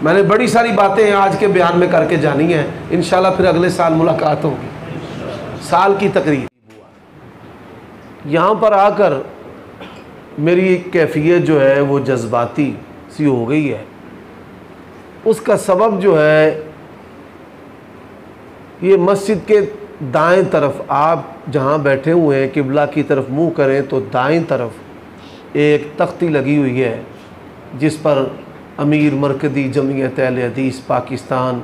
मैंने बड़ी सारी बातें आज के बयान में करके जानी है, इंशाल्लाह फिर अगले साल मुलाकात होगी। साल की तकरीब यहाँ पर आकर मेरी कैफियत जो है वो जज्बाती सी हो गई है। उसका सबब जो है, ये मस्जिद के दाएं तरफ आप जहाँ बैठे हुए हैं, किबला की तरफ मुंह करें तो दाएं तरफ एक तख्ती लगी हुई है जिस पर अमीर मरकज़ी जमीयत अहले हदीस पाकिस्तान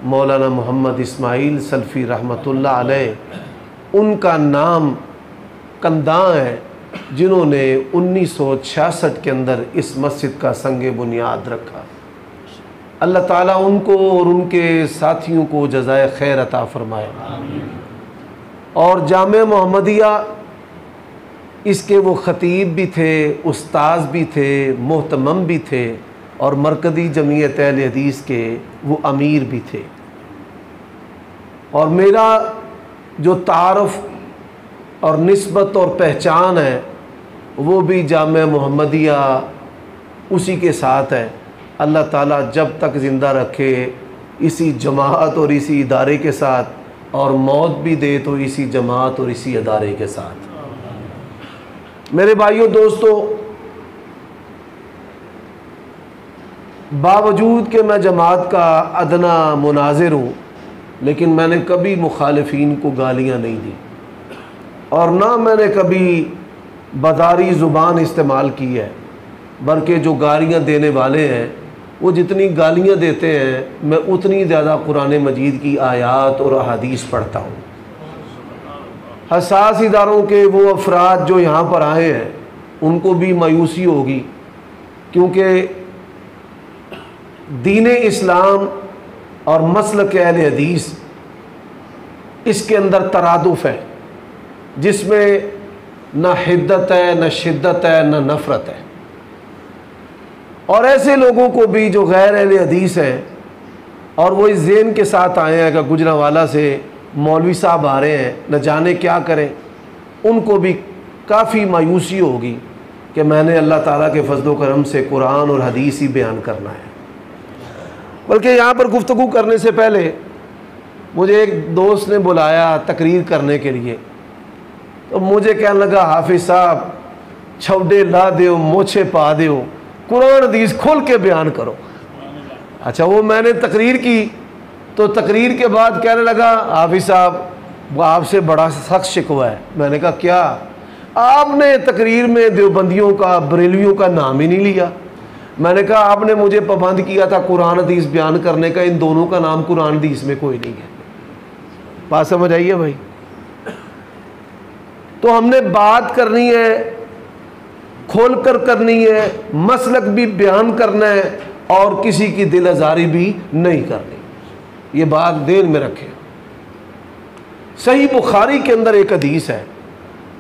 मौलाना मोहम्मद इस्माइल सल्फ़ी रहमतुल्लाह अलैह उनका नाम कंदां है, जिन्होंने 1966 के अंदर इस मस्जिद का संग बुनियाद रखा। अल्लाह ताला उनको और उनके साथियों को जज़ाए खैर अता फ़रमाए। और जामे मोहम्मदिया इसके वो ख़तीब भी थे, उस्ताद भी थे, मोहतमम भी थे और मरकज़ी जमीयत अहले हदीस के वो अमीर भी थे। और मेरा जो तारफ़ और निस्बत और पहचान है वो भी जामे मोहम्मदिया उसी के साथ है। अल्लाह ताला जब तक ज़िंदा रखे इसी जमात और इसी इदारे के साथ, और मौत भी दे तो इसी जमात और इसी इदारे के साथ। मेरे भाइयों दोस्तों, बावजूद कि मैं जमात का अदना मुनाजिर हूँ, लेकिन मैंने कभी मुखालिफीन को गालियाँ नहीं दी और ना मैंने कभी बदारी ज़ुबान इस्तेमाल की है, बल्कि जो गालियाँ देने वाले हैं वो जितनी गालियाँ देते हैं मैं उतनी ज़्यादा कुरान मजीद की आयात और अहादीस पढ़ता हूँ। हसास इदारों के वो अफराद जो यहाँ पर आए हैं उनको भी मायूसी होगी, क्योंकि दीन इस्लाम और मसलक अहले हदीस इसके अंदर तरादुफ़ है, जिसमें न हिद्दत है, न शिद्दत है, न नफ़रत है। और ऐसे लोगों को भी जो गैर अहले हदीस हैं और वो इस ज़हन के साथ आए हैं कि गुजरांवाला से मौलवी साहब आ रहे हैं, न जाने क्या करें, उनको भी काफ़ी मायूसी होगी कि मैंने अल्लाह ताला के फजल करम से कुरान और हदीस ही बयान करना है। बल्कि यहाँ पर गुफ्तगू करने से पहले मुझे एक दोस्त ने बुलाया तकरीर करने के लिए, तो मुझे कहने लगा, हाफिज़ साहब छौडे ला दो, मोछे पा दो, कुरान हदीस खोल के बयान करो। अच्छा, वो मैंने तकरीर की तो तकरीर के बाद कहने लगा, हाफिज़ साहब वो आपसे बड़ा सख्त शिकवा है। मैंने कहा क्या? आपने तकरीर में देवबंदियों का, बरेलवियों का नाम ही नहीं लिया। मैंने कहा आपने मुझे पाबंद किया था कुरान हदीस बयान करने का, इन दोनों का नाम कुरान हदीस में कोई नहीं है। बात समझ आइए भाई। तो हमने बात करनी है, खोलकर करनी है, मसलक भी बयान करना है और किसी की दिल आज़ारी भी नहीं करनी। ये बात ध्यान में रखें। सही बुखारी के अंदर एक हदीस है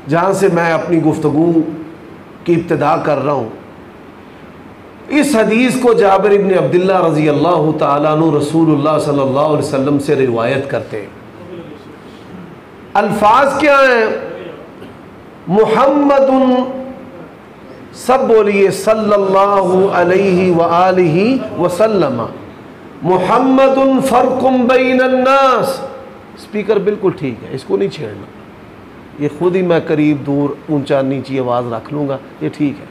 जहाँ से मैं अपनी गुफ्तगू की इब्तिदा कर रहा हूँ। इस हदीस को जाबिर इब्न अब्दुल्लाह रज़ी अल्लाह तआला अन्हु रसूलुल्लाह सल्लल्लाहु अलैहि वसल्लम से रिवायत करते हैं। अल्फाज क्या हैं? मुहम्मदुन, सब बोलिए सल्लल्लाहु अलैहि व आलिहि वसल्लम, मुहम्मदुन फ़र्क़ुम बैनन नास। स्पीकर बिल्कुल ठीक है, इसको नहीं छेड़ना, ये खुद ही मैं करीब दूर ऊंचा नीची आवाज़ रख लूँगा, ये ठीक है।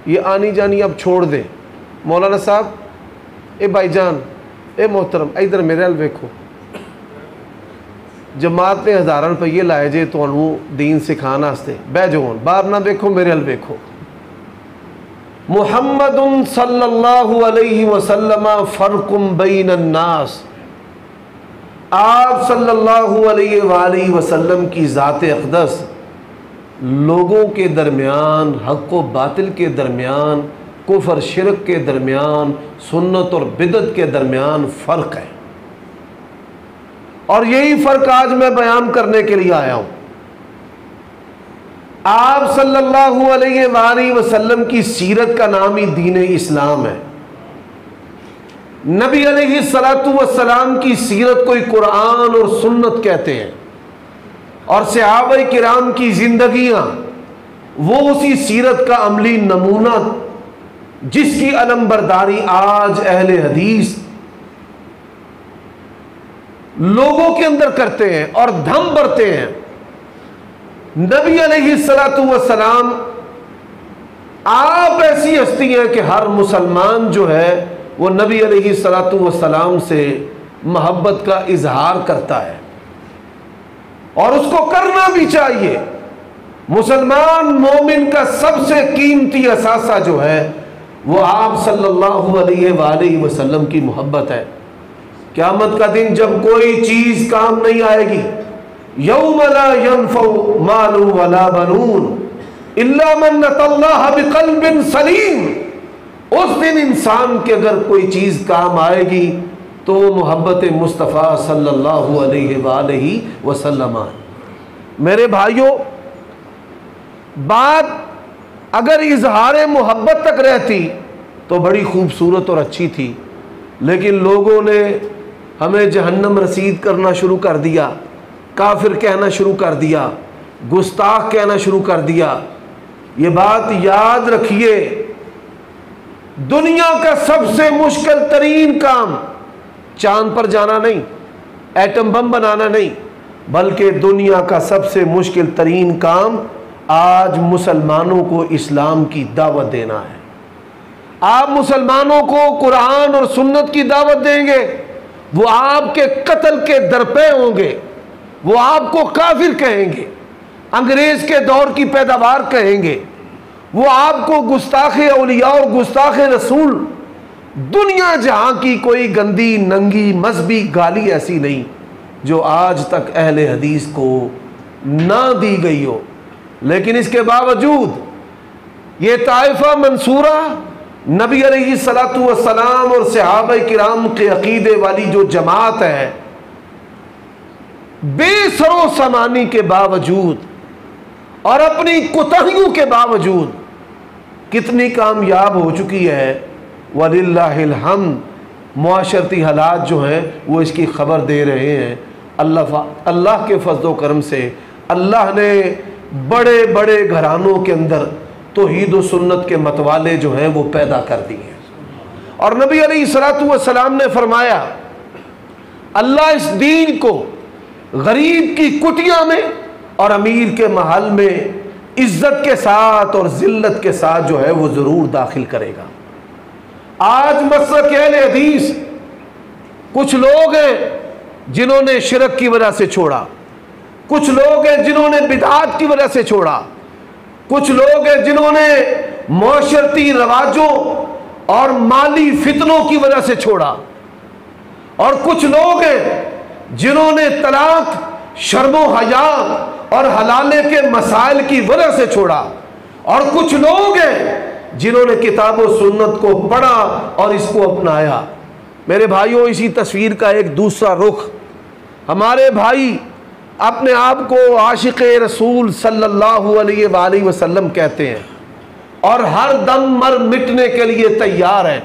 ये आनी जानी अब छोड़ दें। मौलाना साहब, ए भाईजान, ए मोहतरम, इधर मेरे हल वेखो, जमात ने हज़ारां रुपये लाए जे तुहानू दीन सिखाने वास्ते, बह जाओ, बाहर ना देखो, मेरे हल वेखो। मुहम्मदुन सल्लल्लाहु अलैहि वसल्लम फ़र्क़ुम बैनन नास, आप सल्लल्लाहु अलैहि वसल्लम की ज़ात अक़दस लोगों के दरमियान, हक़ व बातिल के दरमियान, कुफ़र शिरक के दरमियान, सुन्नत और बिदत के दरमियान फ़र्क है। और यही फ़र्क आज मैं बयान करने के लिए आया हूँ। आप सल्लल्लाहु अलैहि वसल्लम की सीरत का नाम ही दीन इस्लाम है। नबी अलैहिस्सलातु वस्सलाम की सीरत को कुरान और सुन्नत कहते हैं, और सहाबा किराम की जिंदगियां वो उसी सीरत का अमली नमूना जिसकी अलंबरदारी आज अहले हदीस लोगों के अंदर करते हैं और धम भरते हैं। नबी अलैहिस्सलातु वस्सलाम आप ऐसी हस्ती हैं कि हर मुसलमान जो है वो नबी अलैहिस्सलातु वस्सलाम से मोहब्बत का इजहार करता है और उसको करना भी चाहिए। मुसलमान मोमिन का सबसे कीमती असासा जो है वो आप सल्लल्लाहु अलैहि वसल्लम की मोहब्बत है। क़यामत का दिन जब कोई चीज काम नहीं आएगी, यौम ला यनफ़उ मालुन वला बनून इल्ला मन अतल्लाह बिक़ल्बिन सलीम, उस दिन इंसान के अगर कोई चीज काम आएगी तो मोहब्बत मुस्तफ़ा सल्लल्लाहु अलैहि वसल्लम। मेरे भाइयों, बात अगर इजहार मोहब्बत तक रहती तो बड़ी खूबसूरत और अच्छी थी, लेकिन लोगों ने हमें जहन्नम रसीद करना शुरू कर दिया, काफिर कहना शुरू कर दिया, गुस्ताख कहना शुरू कर दिया। ये बात याद रखिए, दुनिया का सबसे मुश्किल तरीन काम चांद पर जाना नहीं, एटम बम बनाना नहीं, बल्कि दुनिया का सबसे मुश्किल तरीन काम आज मुसलमानों को इस्लाम की दावत देना है। आप मुसलमानों को कुरान और सुन्नत की दावत देंगे, वो आपके कत्ल के दरपे होंगे, वो आपको काफिर कहेंगे, अंग्रेज के दौर की पैदावार कहेंगे, वो आपको गुस्ताखे औलिया और गुस्ताखे रसूल, दुनिया जहां की कोई गंदी नंगी मजहबी गाली ऐसी नहीं जो आज तक अहले हदीस को ना दी गई हो। लेकिन इसके बावजूद ये ताइफा मंसूरा नबी अलैहिस्सलातु वस्सलाम और सहाबा किराम के अकीदे वाली जो जमात है, बेसरो समानी के बावजूद और अपनी कोताहियों के बावजूद कितनी कामयाब हो चुकी है। वलिल्लाहिल हम्द, मुआशरती हालात जो हैं वो इसकी खबर दे रहे हैं। अल्लाह के फज़्ल व करम से अल्लाह ने बड़े बड़े घरानों के अंदर तौहीद व सुन्नत के मतवाले जो हैं वो पैदा कर दिए हैं। और नबी अलैहिस्सलातु वस्सलाम ने फरमाया, अल्लाह इस दीन को गरीब की कुटिया में और अमीर के महल में इज्जत के साथ और जिल्लत के साथ जो है वो ज़रूर दाखिल करेगा। आज मसलक अहले हदीस, कुछ लोग हैं जिन्होंने शिरक की वजह से छोड़ा, कुछ लोग हैं जिन्होंने बिदअत की वजह से छोड़ा, कुछ लोग हैं जिन्होंने मुआशरती रवाजों और माली फितनों की वजह से छोड़ा, और कुछ लोग हैं जिन्होंने तलाक, शर्मो हया और हलाले के मसाइल की वजह से छोड़ा, और कुछ लोग हैं जिन्होंने किताब और सुन्नत को पढ़ा और इसको अपनाया। मेरे भाइयों, इसी तस्वीर का एक दूसरा रुख, हमारे भाई अपने आप को आशिक़ रसूल सल्लल्लाहु अलैहि वसल्लम कहते हैं और हर दम मर मिटने के लिए तैयार हैं।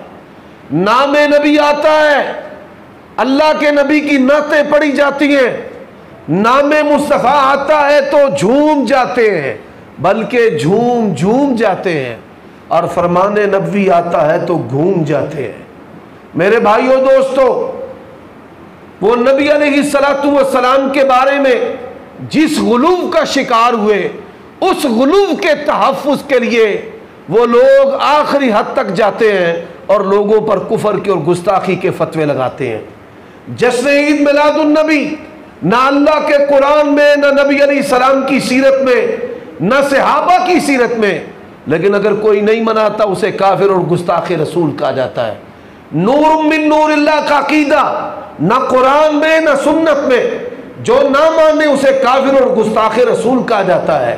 नामे नबी आता है, अल्लाह के नबी की नातें पढ़ी जाती हैं, नामे मुस्तफ़ा आता है तो झूम जाते हैं, बल्कि झूम झूम जाते हैं, और फरमाने नबवी आता है तो घूम जाते हैं। मेरे भाइयों दोस्तों, वो नबी अलैहिस्सलातु वस्सलाम के बारे में जिस गुलूव का शिकार हुए, उस गुलूव के तहफ़्फ़ुज़ के लिए वो लोग आखिरी हद तक जाते हैं और लोगों पर कुफर के और गुस्ताखी के फतवे लगाते हैं। जश्न ईद मिलादुन नबी ना अल्लाह के कुरान में, ना नबी अलैहिस्सलाम की सीरत में, ना सहाबा की सीरत में, लेकिन अगर कोई नहीं मनाता उसे काफिर और गुस्ताखे रसूल कहा जाता है। नूर मिन नूरिल्लाह का अकीदा ना कुरान में ना सुन्नत में, जो ना माने उसे काफिर और गुस्ताखे रसूल कहा जाता है।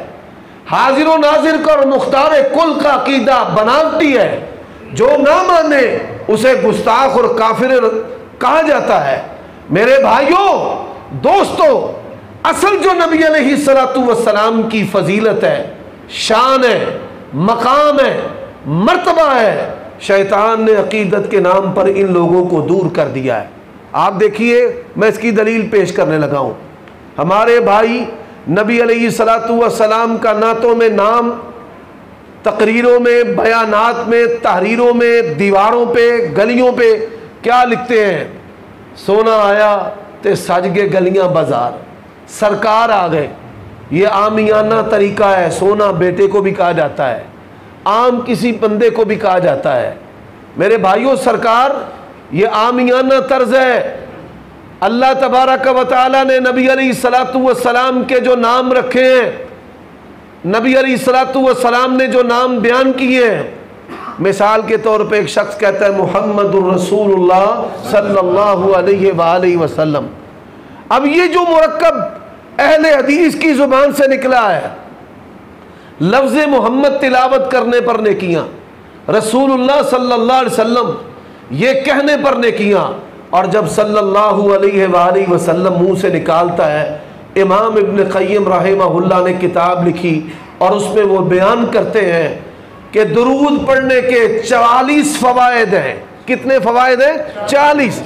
हाजिर और नाजिर का और मुख्तार कुल का अकीदा बनावटी है, जो ना माने उसे गुस्ताख और काफिर कहा जाता है। मेरे भाइयों दोस्तों, असल जो नबी अलैहिस्सलातु वस्सलाम की फजीलत है, शान है, मकाम है, मर्तबा है, शैतान ने अकीदत के नाम पर इन लोगों को दूर कर दिया है। आप देखिए, मैं इसकी दलील पेश करने लगा हूँ। हमारे भाई नबी अलैहिस्सलातु वस्सलाम का नातों में नाम तकरीरों में, बयानात में, तहरीरों में, दीवारों पे, गलियों पे क्या लिखते हैं? सोना आया तो सज गए गलियां बाजार, सरकार आ गए। ये आमियाना तरीका है। सोना बेटे को भी कहा जाता है, आम किसी बंदे को भी कहा जाता है। मेरे भाइयों, सरकार ये आमियाना तर्ज है। अल्लाह तबारक व तआला ने नबी अलैहिस्सलातु वस्सलाम के जो नाम रखे हैं, नबी अलैहिस्सलातु वस्सलाम ने जो नाम बयान किए हैं, मिसाल के तौर पे एक शख्स कहता है मुहम्मदुर रसूलुल्लाह सल्लल्लाहु अलैहि वसल्लम। अब ये जो मुरक्कब अहले हदीस की जुबान से निकला है, लफ्ज़ मोहम्मद तिलावत करने पर नेकियां, रसूलुल्लाह सल्लल्लाहु अलैहि वसल्लम ये कहने पर नेकियां, और जब सल्लल्लाहु अलैहि वसल्लम मुंह से निकालता है। इमाम इब्न क़य्यिम रहमहुल्लाह ने किताब लिखी और उसमें वो बयान करते हैं कि दुरूद पढ़ने के 44 फ़वाइद हैं। कितने फ़वाइद हैं? 40,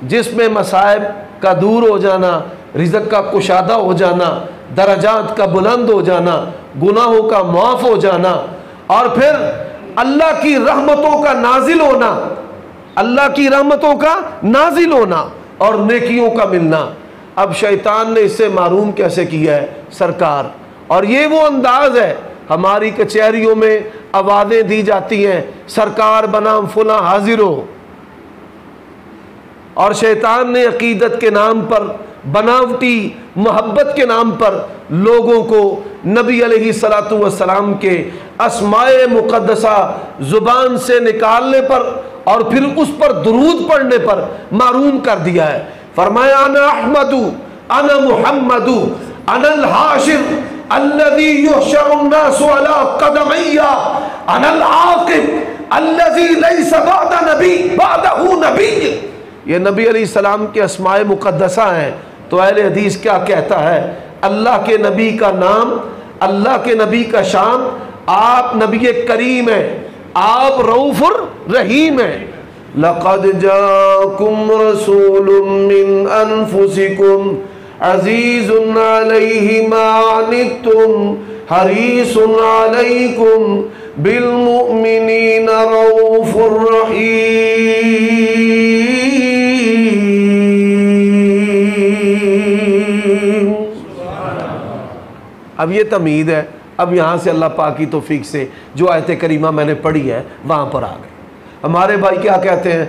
जिसमें मसाइब का दूर हो जाना, रिज़्क़ का कुशादा हो जाना, दरजात का बुलंद हो जाना, गुनाहों का माफ़ हो जाना, और फिर अल्लाह की रहमतों का नाजिल होना, अल्लाह की रहमतों का नाजिल होना और नेकियों का मिलना। अब शैतान ने इससे मारूम कैसे किया है सरकार? और ये वो अंदाज है, हमारी कचहरियों में आवाज़ें दी जाती हैं, सरकार बनाम फुला हाजिर हो, और शैतान ने अकीदत के नाम पर, बनावटी मोहब्बत के नाम पर लोगों को नबी अलैहिस्सलातु वस्सलाम के अस्माए मुक़द्दसा ज़ुबान से निकालने पर और फिर उस पर दुरूद पढ़ने पर मारूम कर दिया है। फरमाया अना अहमदु अना मुहम्मदु अनल हाशिर अल्लज़ी युहशरु अन्नासु अला क़दमैया अनल आक़िब अल्लज़ी लैसा बअदा नबी बअदहु नबी। ये नबी अलैहिस्सलाम के अस्माए मुक़द्दसा हैं। तो अहले हदीस क्या कहता है? अल्लाह के नबी का नाम, अल्लाह के नबी का शान, आप नबी करीम है, आप रऊफ़ुर रहीम है। लक़द जाकुम रसूलुम मिन अनफुसिकुम अज़ीज़ुन अलैहि मा अनित्तुम हरीसुन अलैकुम बिल मुमिनीना रऊफ़ुर रहीम। अब ये तमीद है। अब यहाँ से अल्लाह पाक की तौफीक से जो आयत करीमा मैंने पढ़ी है वहाँ पर आ गए। हमारे भाई क्या कहते हैं?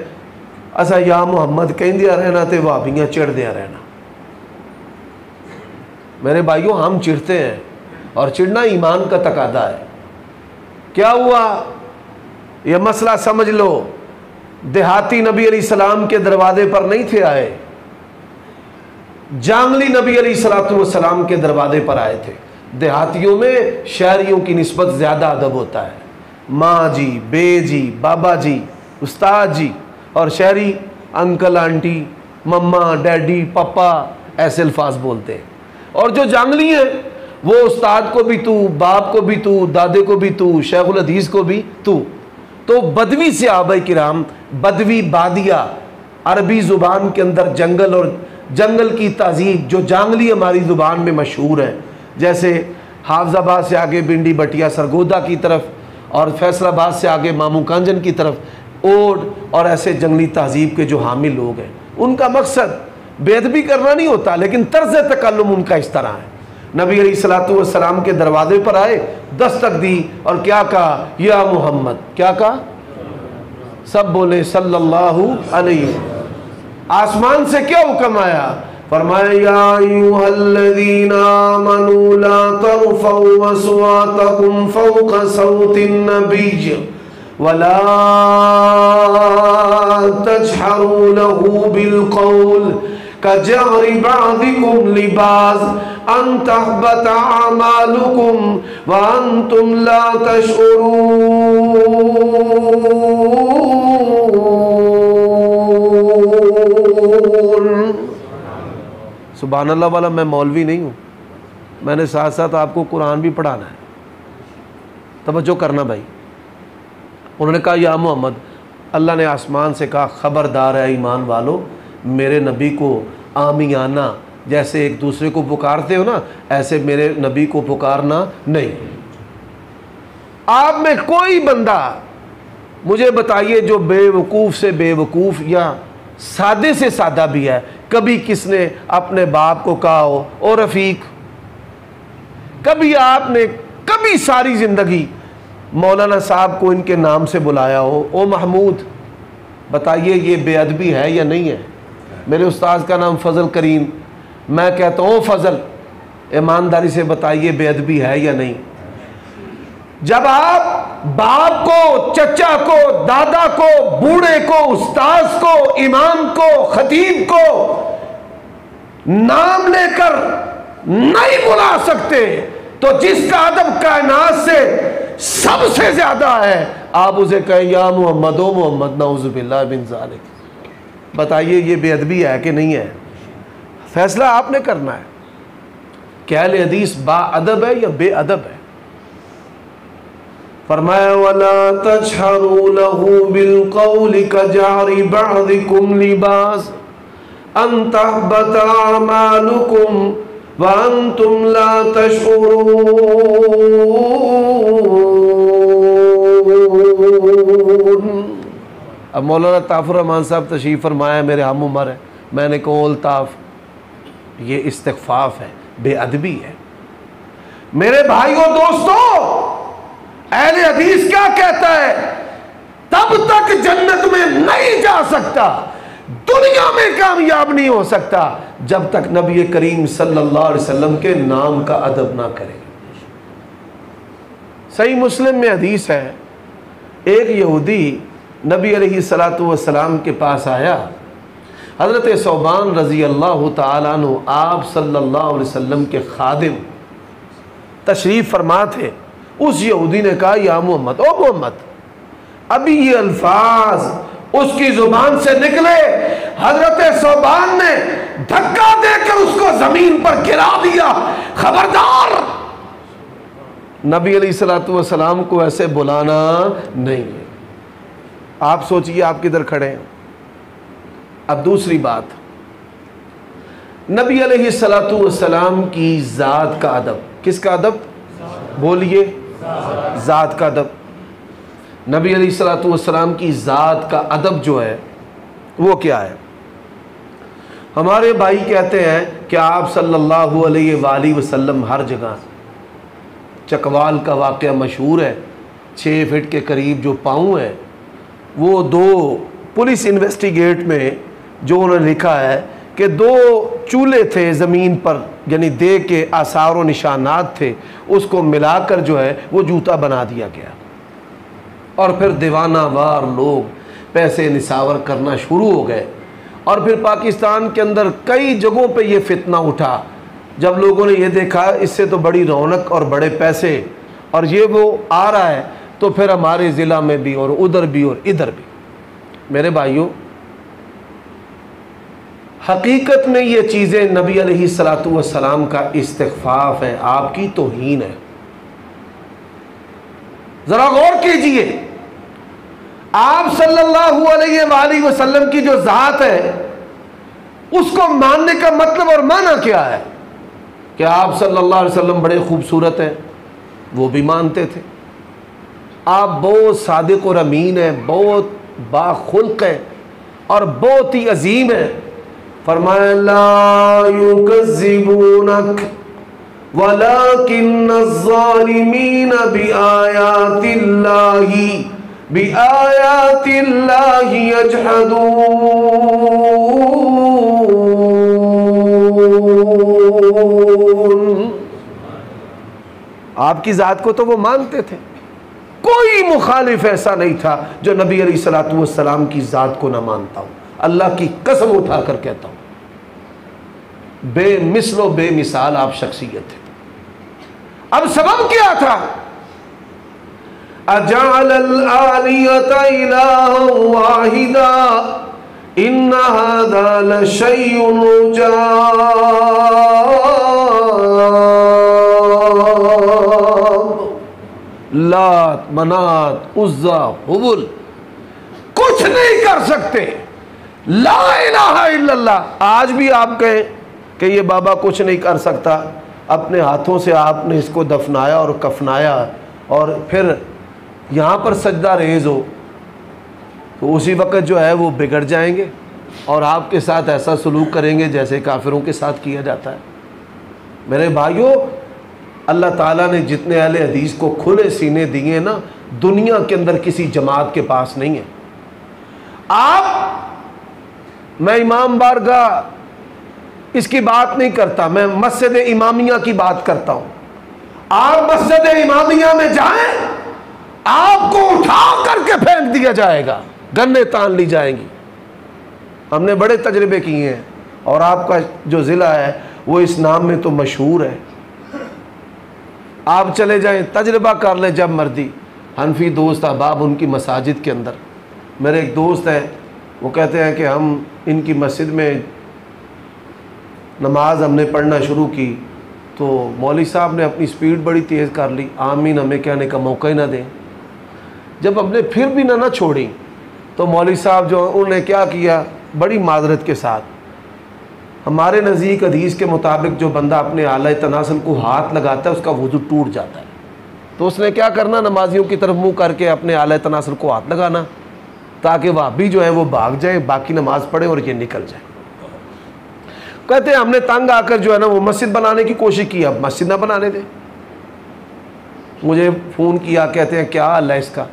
असा या मुहम्मद कहदिया रहना तो वाबियाँ चिढ़दिया रहना। मेरे भाइयों, हम चिढ़ते हैं और चिढ़ना ईमान का तकादा है। क्या हुआ? यह मसला समझ लो। देहाती नबी अलैहिस्सलाम के दरवाजे पर नहीं थे आए, जांगली नबी अलैहिस्सलातु वस्सलाम के दरवाजे पर आए थे। देहातियों में शहरियों की निस्बत ज़्यादा अदब होता है, माँ जी, बे जी, बाबा जी, उस्ताद जी, और शहरी अंकल आंटी, मम्मा, डैडी, पापा, ऐसे अल्फाज बोलते हैं। और जो जांगली हैं वो उस्ताद को भी तू, बाप को भी तू, दादे को भी तू, शेखुल हदीस को भी तू। तो बदवी सहाबा किराम, बदवी बादिया, अरबी ज़ुबान के अंदर जंगल और जंगल की तहजीब जो जांगली हमारी ज़ुबान में मशहूर है, जैसे हाफजाबाद से आगे बिंडी बटिया सरगोदा की तरफ, और फैसलाबाद से आगे मामू कांजन की तरफ ओड, और ऐसे जंगली तहजीब के जो हामिल लोग हैं, उनका मकसद बेअदबी करना नहीं होता, लेकिन तर्ज तकल्लुम उनका इस तरह है। नबी अलैहिस्सलातु वस्सलाम के दरवाजे पर आए, दस्तक दी और क्या कहा? या मोहम्मद। क्या कहा? सब बोले सल्लल्लाहु अलैहि। आसमान से क्या हुक्म आया? फरमाया या अय्युहल्लज़ीना आमनू ला तरफ़ऊ अस्वातकुम फ़ौक़ सौतिन नबिय्य वला तजहरू लहू बिलक़ौल कजहरि बअदिकुम लिबास अन तहबत अमालुकुम व अंतुम ला तशउरून। सुभान अल्लाह वाला। मैं मौलवी नहीं हूँ, मैंने साथ साथ आपको कुरान भी पढ़ाना है, तवज्जो करना भाई। उन्होंने कहा या मोहम्मद, अल्लाह ने आसमान से कहा ख़बरदार है ईमान वालो, मेरे नबी को आमियाना, जैसे एक दूसरे को पुकारते हो ना, ऐसे मेरे नबी को पुकारना नहीं। आप में कोई बंदा मुझे बताइए जो बेवकूफ़ से बेवकूफ़ या सादे से सादा भी है, कभी किसने अपने बाप को कहा हो ओ रफ़ीक? कभी आपने कभी सारी ज़िंदगी मौलाना साहब को इनके नाम से बुलाया हो ओ महमूद? बताइए ये बेअदबी है या नहीं है? मेरे उस्ताद का नाम फ़ज़ल करीम, मैं कहता हूँ ओ फ़ज़ल, ईमानदारी से बताइए बेअदबी है या नहीं? जब आप बाप को, चचा को, दादा को, बूढ़े को, उस्ताद को, इमाम को, खतीब को नाम लेकर नहीं बुला सकते तो जिसका अदब कायनात से सबसे ज्यादा है आप उसे कहें या मोहम्मद ओ मोहम्मद, नऊज़ुबिल्लाह बिन ज़ालिक। बताइए ये बेअदबी है कि नहीं है? फैसला आपने करना है। क्या अहले हदीस बाअदब है या बेअदब है? फरमाया वला तजहरू लहू बिलक़ौलि कजहरि बअदिकुम लिबास अन तहबता अमालुकुम व अंतुम ला तशउरून। अब मौलाना ताफ़ुर रहमान साहब तशरीफ़ फरमाया, मेरे हम उम्र है, मैंने कहा अल्ताफ़ ये इस्तिग़फ़ाफ़ है, बेअदबी है। मेरे भाइयों दोस्तों, अहले हदीस क्या कहता है? तब तक जन्नत में नहीं जा सकता, दुनिया में कामयाब नहीं हो सकता जब तक नबी करीम सल्लल्लाहु अलैहि वसल्लम के नाम का अदब ना करे। सही मुस्लिम में हदीस है, एक यहूदी नबी अलैहिस्सलातु वस्सलाम के पास आया। हज़रत सौबान रज़ी अल्लाह तआला अन्हु आप सल्लल्लाहु अलैहि वसल्लम के खादिम तशरीफ़ फरमा थे। उस यहूदी ने कहा या मोहम्मद ओ मोहम्मद। अभी ये अल्फाज उसकी जुबान से निकले, हजरत सौबान ने धक्का देकर उसको जमीन पर गिरा दिया। खबरदार, नबी अलैहिस्सलातु वस्सलाम को ऐसे बुलाना नहीं है। आप सोचिए आप किधर खड़े हैं। अब दूसरी बात, नबी अलैहिस्सलातु वस्सलाम की ज़ात का अदब। किसका अदब? बोलिए, ज़ात का अदब। नबी अलैहिस्सलातु वस्सलाम की ज़ात का अदब जो है वो क्या है? हमारे भाई कहते हैं कि आप सल्लल्लाहु अलैहि वसल्लम हर जगह। चकवाल का वाक़या मशहूर है, 6 फीट के करीब जो पाँव है, वो 2 पुलिस इन्वेस्टिगेट में जो उन्होंने लिखा है कि 2 चूल्हे थे ज़मीन पर, यानी दे के आसार व निशानात थे, उसको मिलाकर जो है वो जूता बना दिया गया। और फिर दीवाना वार लोग पैसे निसावर करना शुरू हो गए। और फिर पाकिस्तान के अंदर कई जगहों पे ये फितना उठा, जब लोगों ने ये देखा इससे तो बड़ी रौनक और बड़े पैसे और ये वो आ रहा है, तो फिर हमारे ज़िला में भी और उधर भी और इधर भी। मेरे भाइयों, हकीकत में ये चीज़ें नबी अलैहिस्सलातु वस्सलाम का इस्तिग़फ़ाफ़ है, आपकी तौहीन है। ज़रा गौर कीजिए, आप सल्लल्लाहु अलैहि वसल्लम की जो ज़ात है उसको मानने का मतलब और माना क्या है? कि आप सल्लल्लाहु अलैहि वसल्लम बड़े खूबसूरत हैं, वो भी मानते थे। आप बहुत सादिक़ और अमीन हैं, बहुत बाखुल्क़ हैं और बहुत ही अजीम है। फरमाया ला युकज़्ज़िबूनक वलाकिन्नज़्ज़ालिमीन बिआयातिल्लाहि यजहदून। आपकी ज़ात को तो वो मानते थे, कोई मुखालिफ ऐसा नहीं था जो नबी अलैहिस्सलातु वस्सलाम की ज़ात को ना मानता हो। अल्लाह की कसम उठाकर कहता हूँ, बेमिसलो बेमिसाल आप शख्सियत है। अब सबब क्या था? अजअलल आलियता इलाहन वाहिदा इन्न हाज़ा लशैउन उजाब। लात, मनात, उज़्ज़ा, हुबुल कुछ नहीं कर सकते। ला इलाहा इल्लल्लाह। आज भी आप कहें कि ये बाबा कुछ नहीं कर सकता, अपने हाथों से आपने इसको दफनाया और कफनाया और फिर यहाँ पर सजदा रेज़ हो तो उसी वक्त जो है वो बिगड़ जाएंगे और आपके साथ ऐसा सलूक करेंगे जैसे काफिरों के साथ किया जाता है। मेरे भाइयों, अल्लाह ताला ने जितने अहले हदीस को खुले सीने दिए ना, दुनिया के अंदर किसी जमात के पास नहीं है। मैं इमाम बारगाह इसकी बात नहीं करता, मैं मस्जिद इमामिया की बात करता हूँ। आप मस्जिद इमामिया में जाएं, आपको उठा करके फेंक दिया जाएगा, गन्ने तान ली जाएंगी। हमने बड़े तजर्बे किए हैं और आपका जो ज़िला है वो इस नाम में तो मशहूर है। आप चले जाएं, तजर्बा कर लें जब मर्जी। हनफी दोस्त अहबाब उनकी मसाजिद के अंदर, मेरे एक दोस्त हैं, वो कहते हैं कि हम इनकी मस्जिद में नमाज हमने पढ़ना शुरू की तो मौलवी साहब ने अपनी स्पीड बड़ी तेज़ कर ली, आमीन हमें कहने का मौका ही ना दें। जब हमने फिर भी ना छोड़ी तो मौलवी साहब जो उन्होंने क्या किया, बड़ी माजरत के साथ, हमारे नज़दीक हदीस के मुताबिक जो बंदा अपने आला तनासल को हाथ लगाता है उसका वुज़ू टूट जाता है। तो उसने क्या करना, नमाजियों की तरफ मुँह करके अपने आला तनासल को हाथ लगाना ताकि वह भी जो है वो भाग जाए, बाकी नमाज पढ़े और ये निकल जाए। कहते हैं हमने तंग आकर जो है ना वो मस्जिद बनाने की कोशिश की, अब मस्जिद ना बनाने दे। मुझे फ़ोन किया, कहते हैं क्या हाल है इसका।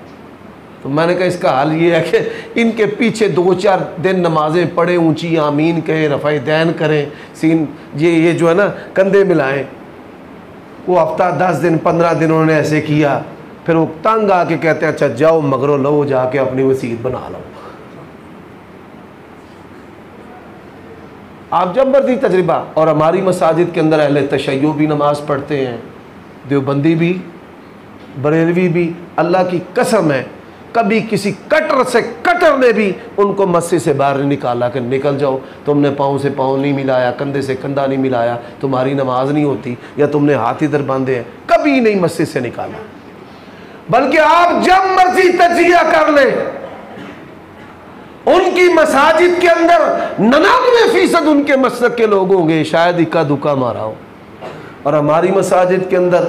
तो मैंने कहा इसका हाल ये है कि इनके पीछे 2-4 दिन नमाजें पढ़े, ऊंची आमीन कहें, रफ़ाए दैन करें, सीन ये जो है ना कंधे मिलाएं। वो हफ्ता 10 दिन 15 दिन उन्होंने ऐसे किया, फिर वो तंग आके कहते हैं अच्छा जाओ मगरो लो, जाके अपनी मस्जिद बना लो। आप जब मर्जी तजर्बा। और हमारी मसाजिद के अंदर अहले तशय्यो भी नमाज़ पढ़ते हैं, देवबंदी भी, बरेलवी भी। अल्लाह की कसम है कभी किसी कटर से कटर ने भी उनको मस्जिद से बाहर नहीं निकाला कि निकल जाओ, तुमने पाँव से पाँव नहीं मिलाया, कंधे से कंधा नहीं मिलाया, तुम्हारी नमाज नहीं होती, या तुमने हाथ इधर बांधे हैं, कभी नहीं मस्जिद से निकाला। बल्कि आप जब मर्जी तजिया कर ले, उनकी मसाजिद के अंदर 99% उनके मसलक के लोग होंगे, शायद इक्का दुक्का मारा हो। और हमारी मसाजिद के अंदर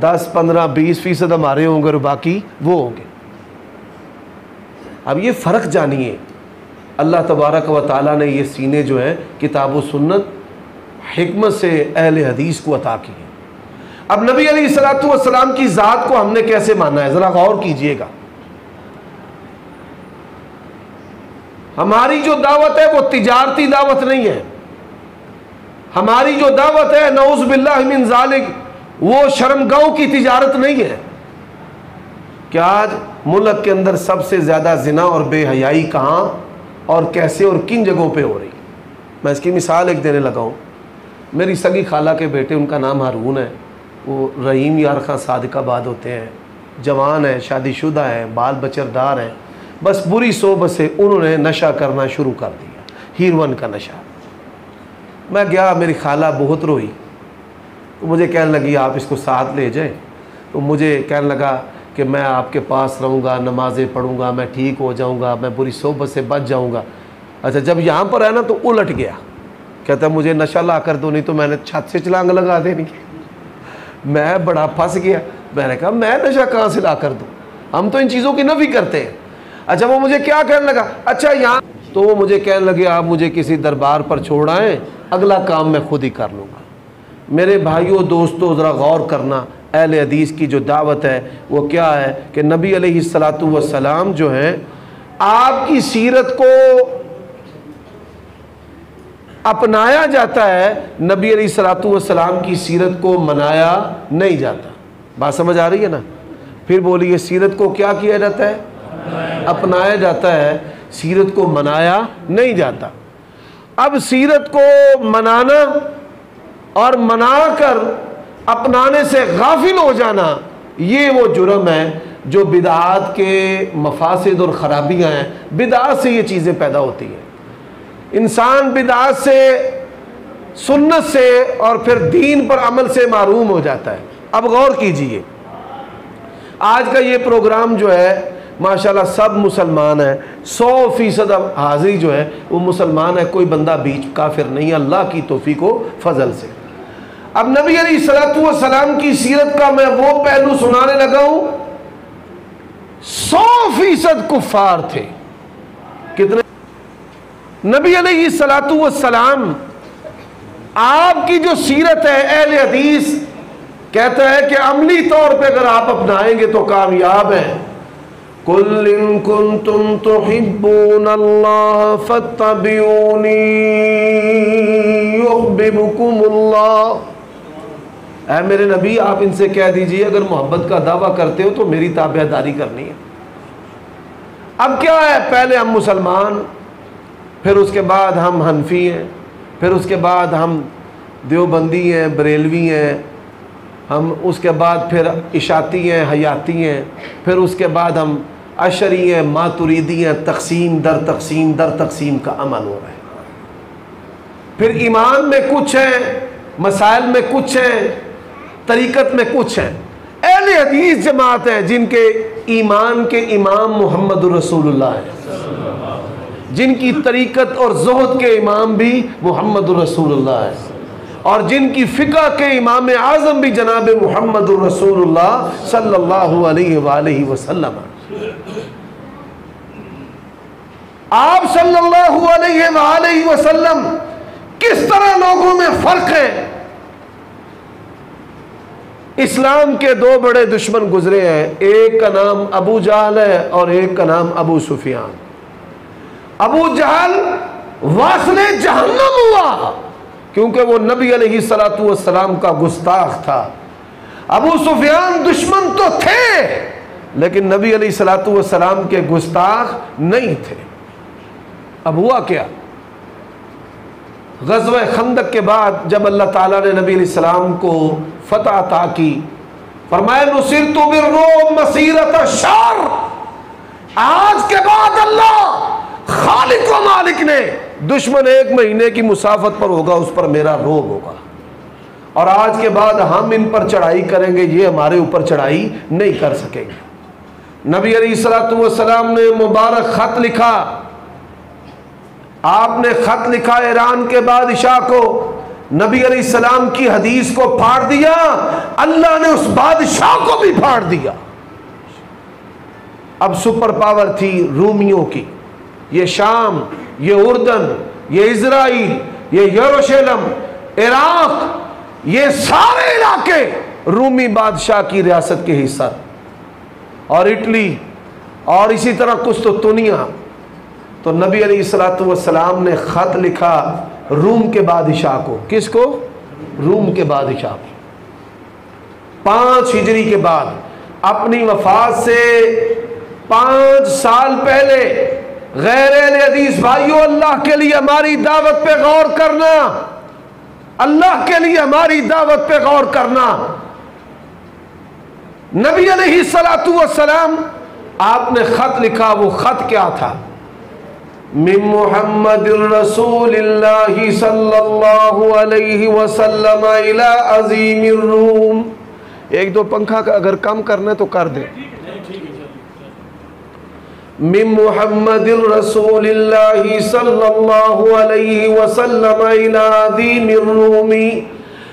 10, 15, 20% हमारे होंगे और बाकी वो होंगे। अब ये फ़र्क जानिए, अल्लाह तबारक व ताला ने ये सीने जो है किताब व सुन्नत हिकमत से अहले हदीस को अता की है। अब नबी अलैहिस्सलातु वस्सलाम की ज़ात को हमने कैसे माना है, ज़रा गौर कीजिएगा। हमारी जो दावत है वो तिजारती दावत नहीं है। हमारी जो दावत है नऊज़ बिल्लाहि मिन ज़ालिक, वो शर्मगाहों की तिजारत नहीं है। क्या आज मुल्क के अंदर सबसे ज़्यादा ज़िना और बेहयाई कहाँ और कैसे और किन जगहों पे हो रही, मैं इसकी मिसाल एक देने लगा हूँ। मेरी सगी खाला के बेटे, उनका नाम हारून है, वो रहीम यार खां सादिकाबाद होते हैं, जवान है, शादीशुदा है, बाल बचरदार है। बस बुरी सोबत से उन्होंने नशा करना शुरू कर दिया, हीरोइन का नशा। मैं गया, मेरी खाला बहुत रोई, तो मुझे कहने लगी आप इसको साथ ले जाएं। तो मुझे कहने लगा कि मैं आपके पास रहूँगा, नमाज़ें पढ़ूँगा, मैं ठीक हो जाऊँगा, मैं बुरी सोबत से बच जाऊँगा। अच्छा, जब यहाँ पर है ना तो उलट गया, कहता मुझे नशा ला कर दो, नहीं तो मैंने छत से छलांग लगा देनी। मैं बड़ा फंस गया। मैंने कहा मैं नशा कहाँ से ला कर दूँ, हम तो इन चीज़ों की नफ़ी करते हैं। अच्छा, वो मुझे क्या कहने लगा, अच्छा यहाँ, तो वो मुझे कहने लगे आप मुझे किसी दरबार पर छोड़ आएँ, अगला काम मैं खुद ही कर लूँगा। मेरे भाइयों दोस्तों, ज़रा गौर करना, अहले हदीस की जो दावत है वो क्या है कि नबी अलैहिस्सलातु वस्सलाम जो हैं, आपकी सीरत को अपनाया जाता है, नबी अलैहिस्सलातु वस्सलाम की सीरत को मनाया नहीं जाता। बात समझ आ रही है ना? फिर बोलिए, सीरत को क्या किया जाता है? अपनाया जाता है, सीरत को मनाया नहीं जाता। अब सीरत को मनाना और मनाकर अपनाने से गाफिल हो जाना, ये वो जुर्म है जो बिदात के मफासिद और ख़राबियाँ हैं। बिदात से ये चीज़ें पैदा होती हैं। इंसान बिदात से, सुन्नत से और फिर दीन पर अमल से महरूम हो जाता है। अब गौर कीजिए, आज का ये प्रोग्राम जो है माशाल्लाह सब मुसलमान है, 100% हाजिरी जो है वो मुसलमान है, कोई बंदा बीच काफिर नहीं, अल्लाह की तौफीक व फजल से। अब नबी अलैहिस्सलातु वस्सलाम की सीरत का मैं वो पहलू सुनाने लगा हूँ 100% कुफ्फार थे। कितने? नबी अलैहिस्सलातु वस्सलाम आपकी जो सीरत है, अहले हदीस कहता है कि अमली तौर पे अगर आप अपनाएंगे तो कामयाब हैं। कुल इन कुंतुम तुहिब्बूनल्लाह फत्तबिऊनी युहिब्बुकुमुल्लाह। ऐ मेरे नबी, आप इनसे कह दीजिए अगर मोहब्बत का दावा करते हो तो मेरी ताबेदारी करनी है। अब क्या है, पहले हम मुसलमान, फिर उसके बाद हम हनफी हैं, फिर उसके बाद हम देवबंदी हैं, बरेलवी हैं, हम उसके बाद फिर इशाती हैं, हयाती हैं, फिर उसके बाद हम अशरी हैं, मातुरीदी हैं। तकसीम दर तकसीम का अमल हो रहा है। फिर ईमान में कुछ है, मसाइल में कुछ है, तरीक़त में कुछ है। अहले हदीस जमात है जिनके ईमान के इमाम मोहम्मद रसूलुल्लाह है, जिनकी तरीक़त और ज़ुहद के इमाम भी मोहम्मद रसूलुल्लाह है, और जिनकी फ़िक़ह के इमाम आज़म भी जनाब मोहम्मद रसूलुल्लाह सल्लल्लाहु अलैहि वसल्लम। आप सल्लल्लाहु अलैहि वसल्लम किस तरह लोगों में फ़र्क है। इस्लाम के दो बड़े दुश्मन गुजरे हैं, एक का नाम अबू जहल है और एक का नाम अबू सुफियान। अबू जहल वासले जहन्नम हुआ क्योंकि वो नबी अलैहिस्सलातु वस्सलाम का गुस्ताख था। अबू सुफियान दुश्मन तो थे लेकिन नबी अलैहिस्सलातु वस्सलाम के गुस्ताख नहीं थे। अब हुआ क्या, ग़ज़वा खंदक के बाद जब अल्लाह ताला ने नबी अलैहिस्सलाम को फतह अता की, फरमाया नुसिरतु बिर्रूम मसीरत अश-शहर। आज के बाद अल्लाह खालिक व मालिक ने, दुश्मन 1 महीने की मुसाफत पर होगा उस पर मेरा रोब होगा, और आज के बाद हम इन पर चढ़ाई करेंगे, ये हमारे ऊपर चढ़ाई नहीं कर सकेंगे। नबी अलैहिस्सलातु वस्सलाम ने मुबारक ख़त लिखा, आपने ख़त लिखा ईरान के बादशाह को, नबी अलैहिस्सलाम की हदीस को फाड़ दिया, अल्लाह ने उस बादशाह को भी फाड़ दिया। अब सुपर पावर थी रूमियों की, ये शाम, ये उर्दन, ये इजराइल, ये यरूशलेम, इराक, ये सारे इलाके रूमी बादशाह की रियासत के हिस्सा, और इटली, और इसी तरह कुछ तो दुनिया। तो नबी अलैहिस्सलातु वस्सलाम ने ख़त लिखा रूम के बादशाह को। किसको? रूम के बादशाह को। 5 हिजरी के बाद, अपनी वफात से 5 साल पहले, गैर हदीस भाइयों, अल्लाह के लिए हमारी दावत पे गौर करना, अल्लाह के लिए हमारी दावत पे गौर करना। नबी अलैहिस्सलातु वस्सलाम आपने ख़त लिखा, वो ख़त क्या था? मिन मुहम्मदिर रसूलिल्लाहि सल्लल्लाहु अलैहि वसल्लम इला अज़ीमिर रूम। 1-2 पंखा का अगर कम करना है तो कर दे। मिन मुहम्मदिर रसूलिल्लाहि सल्लल्लाहु अलैहि वसल्लम इला अज़ीमिर रूमी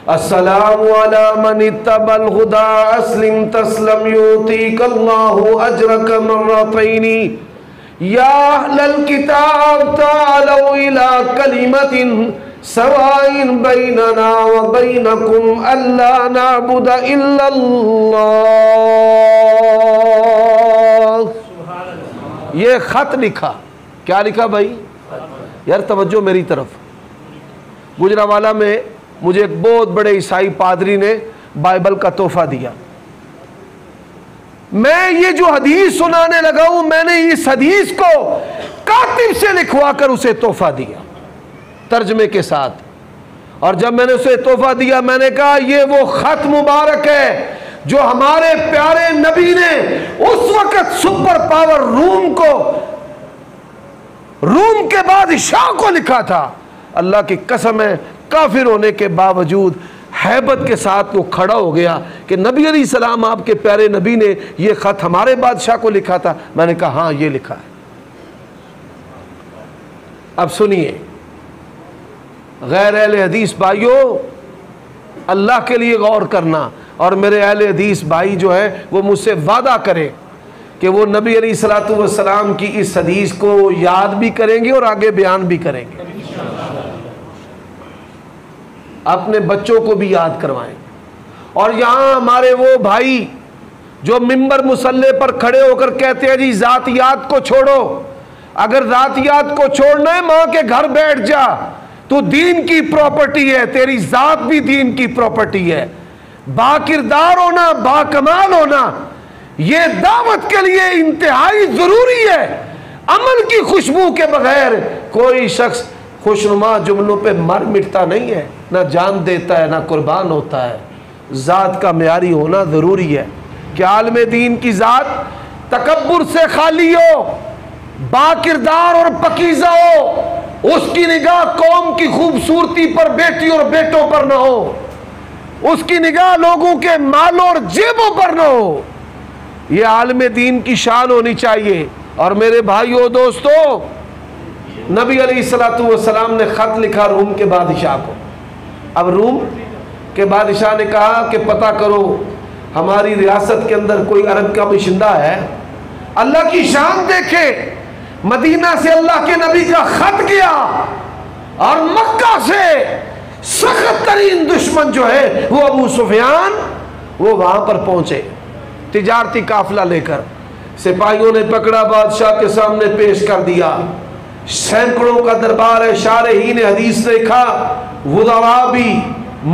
अस्सलामु अला मन इत्तबल हुदा अस्लिम तस्लम युतीकल्लाहु अजरक मर्रतैनी या अहलल किताब तालौ इला कलिमतिन सवाइन बैनना व बैनकुम अल्ला नअबुद इल्लल्लाह। ये खत लिखा, क्या लिखा भाई? यार तवज्जो मेरी तरफ। गुजरावाला में मुझे एक बहुत बड़े ईसाई पादरी ने बाइबल का तोहफा दिया। मैं ये जो हदीस सुनाने लगा हूं, मैंने इस हदीस को कातिब से लिखवा कर उसे तोहफा दिया तर्जमे के साथ। और जब मैंने उसे तोहफा दिया, मैंने कहा ये वो खत मुबारक है जो हमारे प्यारे नबी ने उस वक्त सुपर पावर रूम के बादशाह को लिखा था। अल्लाह की कसम है, काफिर होने के बावजूद हैबत के साथ वो खड़ा हो गया कि नबी अलैहिस्सलाम, आपके प्यारे नबी ने ये ख़त हमारे बादशाह को लिखा था। मैंने कहा हाँ ये लिखा है। अब सुनिए गैर अहले हदीस भाइयों, अल्लाह के लिए गौर करना, और मेरे अहले हदीस भाई जो है वो मुझसे वादा करें कि वो नबी अलैहिस्सलातु वस्सलाम की इस हदीस को याद भी करेंगे और आगे बयान भी करेंगे, अपने बच्चों को भी याद करवाएं। और यहाँ हमारे वो भाई जो मिंबर मुसल्ले पर खड़े होकर कहते हैं जी जातियात को छोड़ो, अगर जातियात को छोड़ना है माँ के घर बैठ जा, तू दीन की प्रॉपर्टी है, तेरी जात भी दीन की प्रॉपर्टी है। बाकिरदार होना, बाकमाल होना ये दावत के लिए इंतहाई जरूरी है। अमल की खुशबू के बगैर कोई शख्स खुशनुमा जुमलों पे मर मिटता नहीं है, ना जान देता है ना कुर्बान होता है। जात का मेयारी होना जरूरी है कि आलम दीन की जात तकब्बुर से खाली हो, बाकिरदार और पकीज़ा हो, उसकी निगाह कौम की खूबसूरती पर, बेटी और बेटों पर न हो, उसकी निगाह लोगों के मालों और जेबों पर न हो। यह आलम दीन की शान होनी चाहिए। और मेरे भाइयों दोस्तों, नबी अलैहिस्सलातु वस्सलाम ने खत लिखा रूम के बादशाह को। अब रूम के बादशाह ने कहा कि पता करो हमारी रियासत के अंदर कोई अरब का बाशिंदा है, अल्लाह की शान देखे, मदीना से अल्लाह के नबी का खत गया और मक्का से सख्त तरीन दुश्मन जो है वो अबू सुफियान, वो वहां पर पहुंचे तिजारती काफिला लेकर। सिपाहियों ने पकड़ा, बादशाह के सामने पेश कर दिया। सैकड़ों का दरबार है, शारहीन हदीस देखा, वुज़रा भी,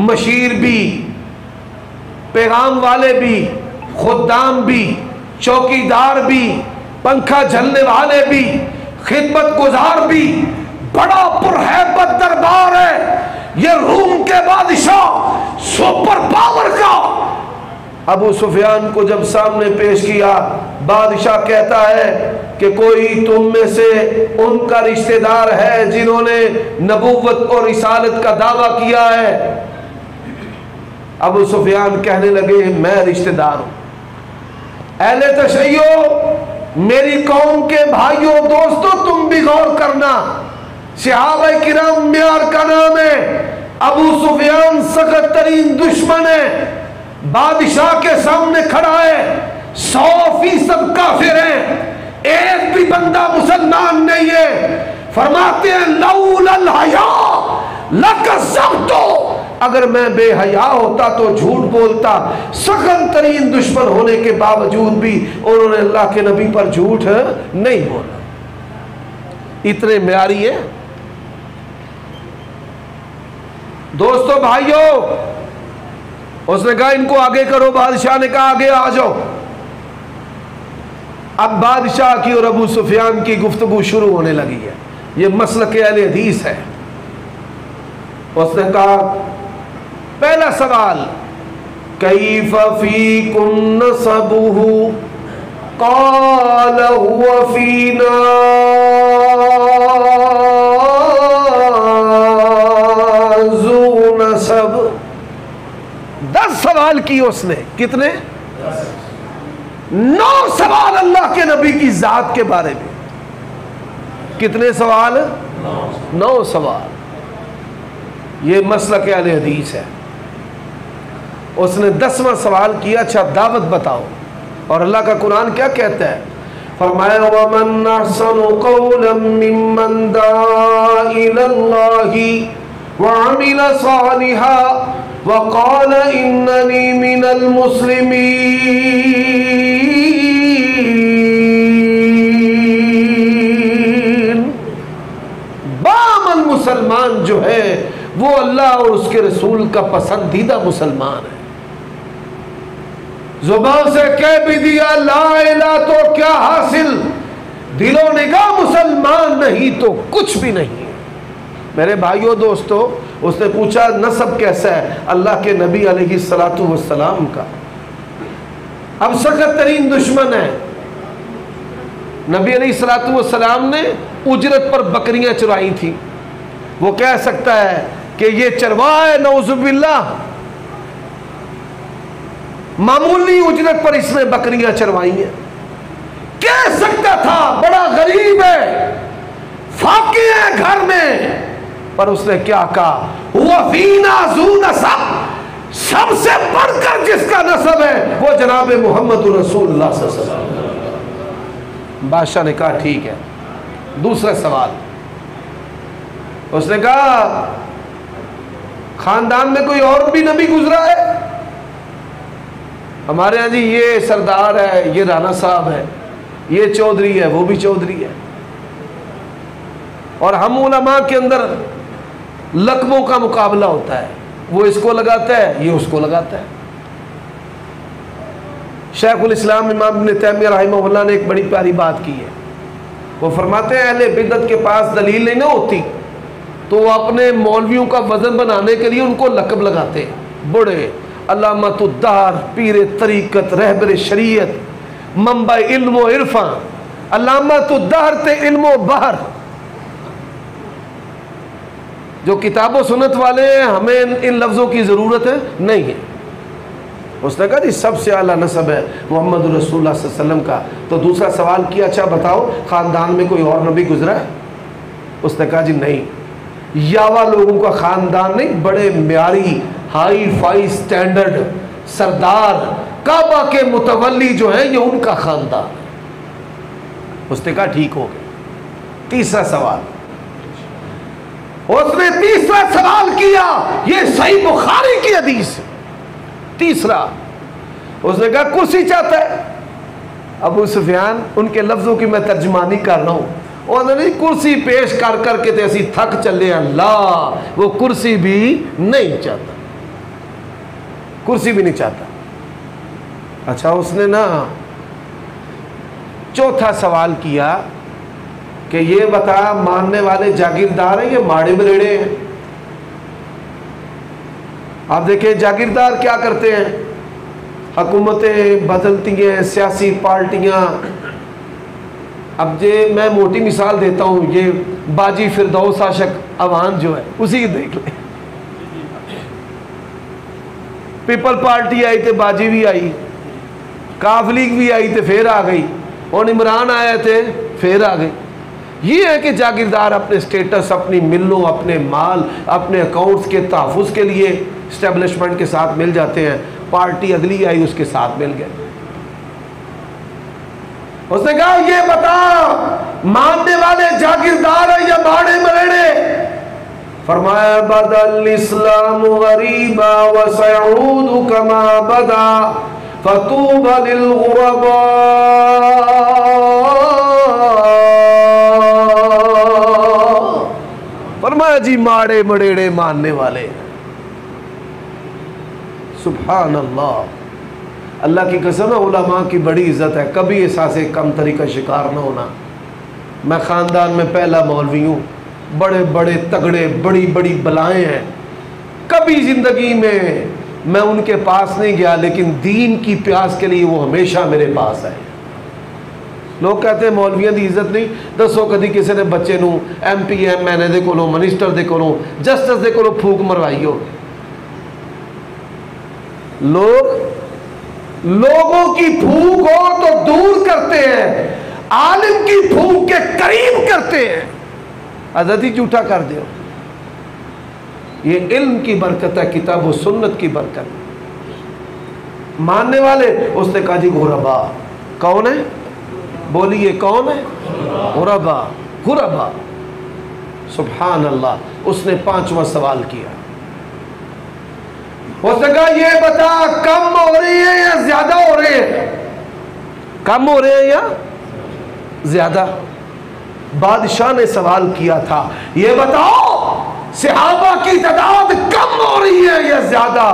मशीर भी, पैगाम वाले भी, खुद्दाम भी, चौकीदार भी, पंखा झलने वाले भी, खिदमत गुजार भी, बड़ा पुरहैबत दरबार है ये रूम के बादशाह सुपर पावर का। अबू सुफियान को जब सामने पेश किया, बादशाह कहता है कि कोई तुम में से उनका रिश्तेदार है जिन्होंने नबूवत और रिसालत का दावा किया है? अबू सुफियान कहने लगे मैं रिश्तेदार हूं। अहले तशय्यो, मेरी कौम के भाइयों दोस्तों, तुम भी गौर करना, सहाबा किराम मियार का नाम है। अबू सुफियान सख्त तरीन दुश्मन है, बादशाह के सामने खड़ा है, 100% काफिर है, एक भी बंदा मुसलमान नहीं है। फरमाते हैं लौलल हया लकज़ब्तु, अगर मैं बेहया होता तो झूठ बोलता। सख्त तरीन दुश्मन होने के बावजूद भी उन्होंने अल्लाह के नबी पर झूठ नहीं बोला। इतने म्यारी है दोस्तों भाइयों। उसने कहा इनको आगे करो, बादशाह ने कहा आगे आ जाओ। अब बादशाह की और अबू सुफियान की गुफ्तगू शुरू होने लगी है। ये मसलक अहले हदीस है। उसने कहा पहला सवाल, कैफ फीकुम नसबुहु, क़ाल हुवा फीना ज़ू नसब। 10 सवाल किए उसने। कितने? 9 सवाल अल्लाह के नबी की जात के बारे में। कितने सवाल? 9 सवाल। ये मसलक अहले हदीस है। उसने 10वां सवाल किया, अच्छा दावत बताओ। और अल्लाह का कुरान क्या कहता है? फरमाया वमन अहसनु कौलन मिम्मन दा इलल्लाहि व अमिल सालिहा व क़ाल इन्ननी मिनल मुस्लिमीन। बामन मुसलमान जो है वो अल्लाह और उसके रसूल का पसंदीदा मुसलमान है। जुबान से कह भी दिया ला इलाहा तो क्या हासिल, दिलो निगाह मुसलमान नहीं तो कुछ भी नहीं। मेरे भाइयों दोस्तों, उसने पूछा नसब कैसा है? अल्लाह के नबी अलैहिस्सलातु वस्सलाम का। अब सख्त तरीन दुश्मन है। नबी अलैहिस्सलातु वस्सलाम ने उजरत पर बकरियां चुराई थी। वो कह सकता है कि ये चरवा है, नौजुबिल्लाह, मामूली उजरत पर इसने बकरियां चरवाई हैं। कह सकता था बड़ा गरीब है, फाकी है घर में, पर उसने क्या कहा? हुआ फीना ज़ू नसब, सबसे बढ़कर जिसका नसब है वो जनाब मोहम्मद रसूलुल्लाह सल्लल्लाहु अलैहि वसल्लम। बादशाह ने कहा ठीक है। दूसरा सवाल, उसने कहा खानदान में कोई और भी नबी गुजरा है? हमारे यहाँ जी ये सरदार है, ये राणा साहब है, ये चौधरी है, वो भी चौधरी है, और हम उलमा के अंदर लकबों का मुकाबला होता है, वो इसको लगाता है, ये उसको लगाता है। शेखुल इस्लाम इमाम इब्न तैमिया रहमहुल्लाह ने एक बड़ी प्यारी बात की है। वो फरमाते हैं अहले बिदअत के पास दलील नहीं ना होती तो वो अपने मौलवियों का वजन बनाने के लिए उनको लकब लगाते हैं। बड़े अल्लामतुद्दार, पीर तरीकत, रहबर शरीयत, मंबा इल्म व इरफा, अल्लामतुद्दार ते इल्म व बहर। जो किताबों सुन्नत वाले हैं हमें इन लफ्ज़ों की ज़रूरत है नहीं है। उसने कहा जी सबसे आला नस्ब है मोहम्मद रसूलुल्लाह सल्लल्लाहु अलैहि वसल्लम का। तो दूसरा सवाल किया, अच्छा बताओ ख़ानदान में कोई और नबी गुजरा है? उसने कहा जी नहीं, यावा लोगों का ख़ानदान नहीं, बड़े म्यारी हाई फाई स्टैंडर्ड सरदार काबा के मुतवल्ली जो है ये उनका ख़ानदान। उसने कहा ठीक हो गया। तीसरा सवाल, उसने तीसरा सवाल किया, ये सही बुखारी की हदीस। तीसरा उसने कहा कुर्सी चाहता है? अबू सुफियान उनके लफ्जों की मैं तर्जमानी कर रहा हूं। उन्होंने कुर्सी पेश कर करके तो ऐसी थक चले, अल्लाह वो कुर्सी भी नहीं चाहता, कुर्सी भी नहीं चाहता। अच्छा उसने ना चौथा सवाल किया कि ये बता मानने वाले जागीरदार हैं या माड़े मरेड़े हैं? आप देखिए जागीरदार क्या करते हैं, हुकूमतें बदलती हैं, सियासी पार्टियां। अब ये मैं मोटी मिसाल देता हूँ, ये बाजी फिरदौस आशक अवान जो है उसी की देख ले। पीपल पार्टी आई तो बाजी भी आई, काफ लीग भी आई तो फिर आ गई, और इमरान आए थे फिर आ गई। ये है कि जागीरदार अपने स्टेटस, अपनी मिलों, अपने माल, अपने अकाउंट्स के तहफ़्फ़ुज़ के लिए इस्टेब्लिशमेंट के साथ मिल जाते हैं। पार्टी अगली आई उसके साथ मिल गए। उसने कहा ये बता मानने वाले जागीरदार है या माड़े मरेड़े? फरमाया बदल इस्लाम गरीबा व सयऊदु कमा बदा फतूबा लिल गुरबा। फरमाया जी माड़े मरेड़े मानने वाले। सुभान अल्लाह, अल्लाह की कसम है उलमा की बड़ी इज्जत है, कभी एहसास कमतरी का शिकार न होना। मैं ख़ानदान में पहला मौलवी हूँ, बड़े बड़े तगड़े बड़ी बड़ी बलाएं हैं, कभी ज़िंदगी में मैं उनके पास नहीं गया, लेकिन दीन की प्यास के लिए वो हमेशा मेरे पास है। लोग कहते हैं मौलवियों की इज्जत नहीं। दसो कभी किसी ने बच्चे नूं MP MNA दे कोलों, मिनिस्टर दे कोलों, जस्टिस दे कोलों फूक मरवाई हो? लोगों की फूक हो तो दूर करते हैं, आलिम की फूक के करीब करते हैं, अज़त ही झूठा कर दो। ये इल्म की बरकत है, किताब व सुन्नत की बरकत। मानने वाले, उसने कहा जी गुरबा। कौन है? बोलिए कौन है? गुरबा, गुरबा। सुभान अल्लाह। उसने पांचवा सवाल किया, उसने कहा ये बता कम हो रही है या ज्यादा हो रही है? कम हो रहे हैं या ज्यादा? बादशाह ने सवाल किया था, ये बताओ सहाबा की तादाद कम हो रही है या ज्यादा?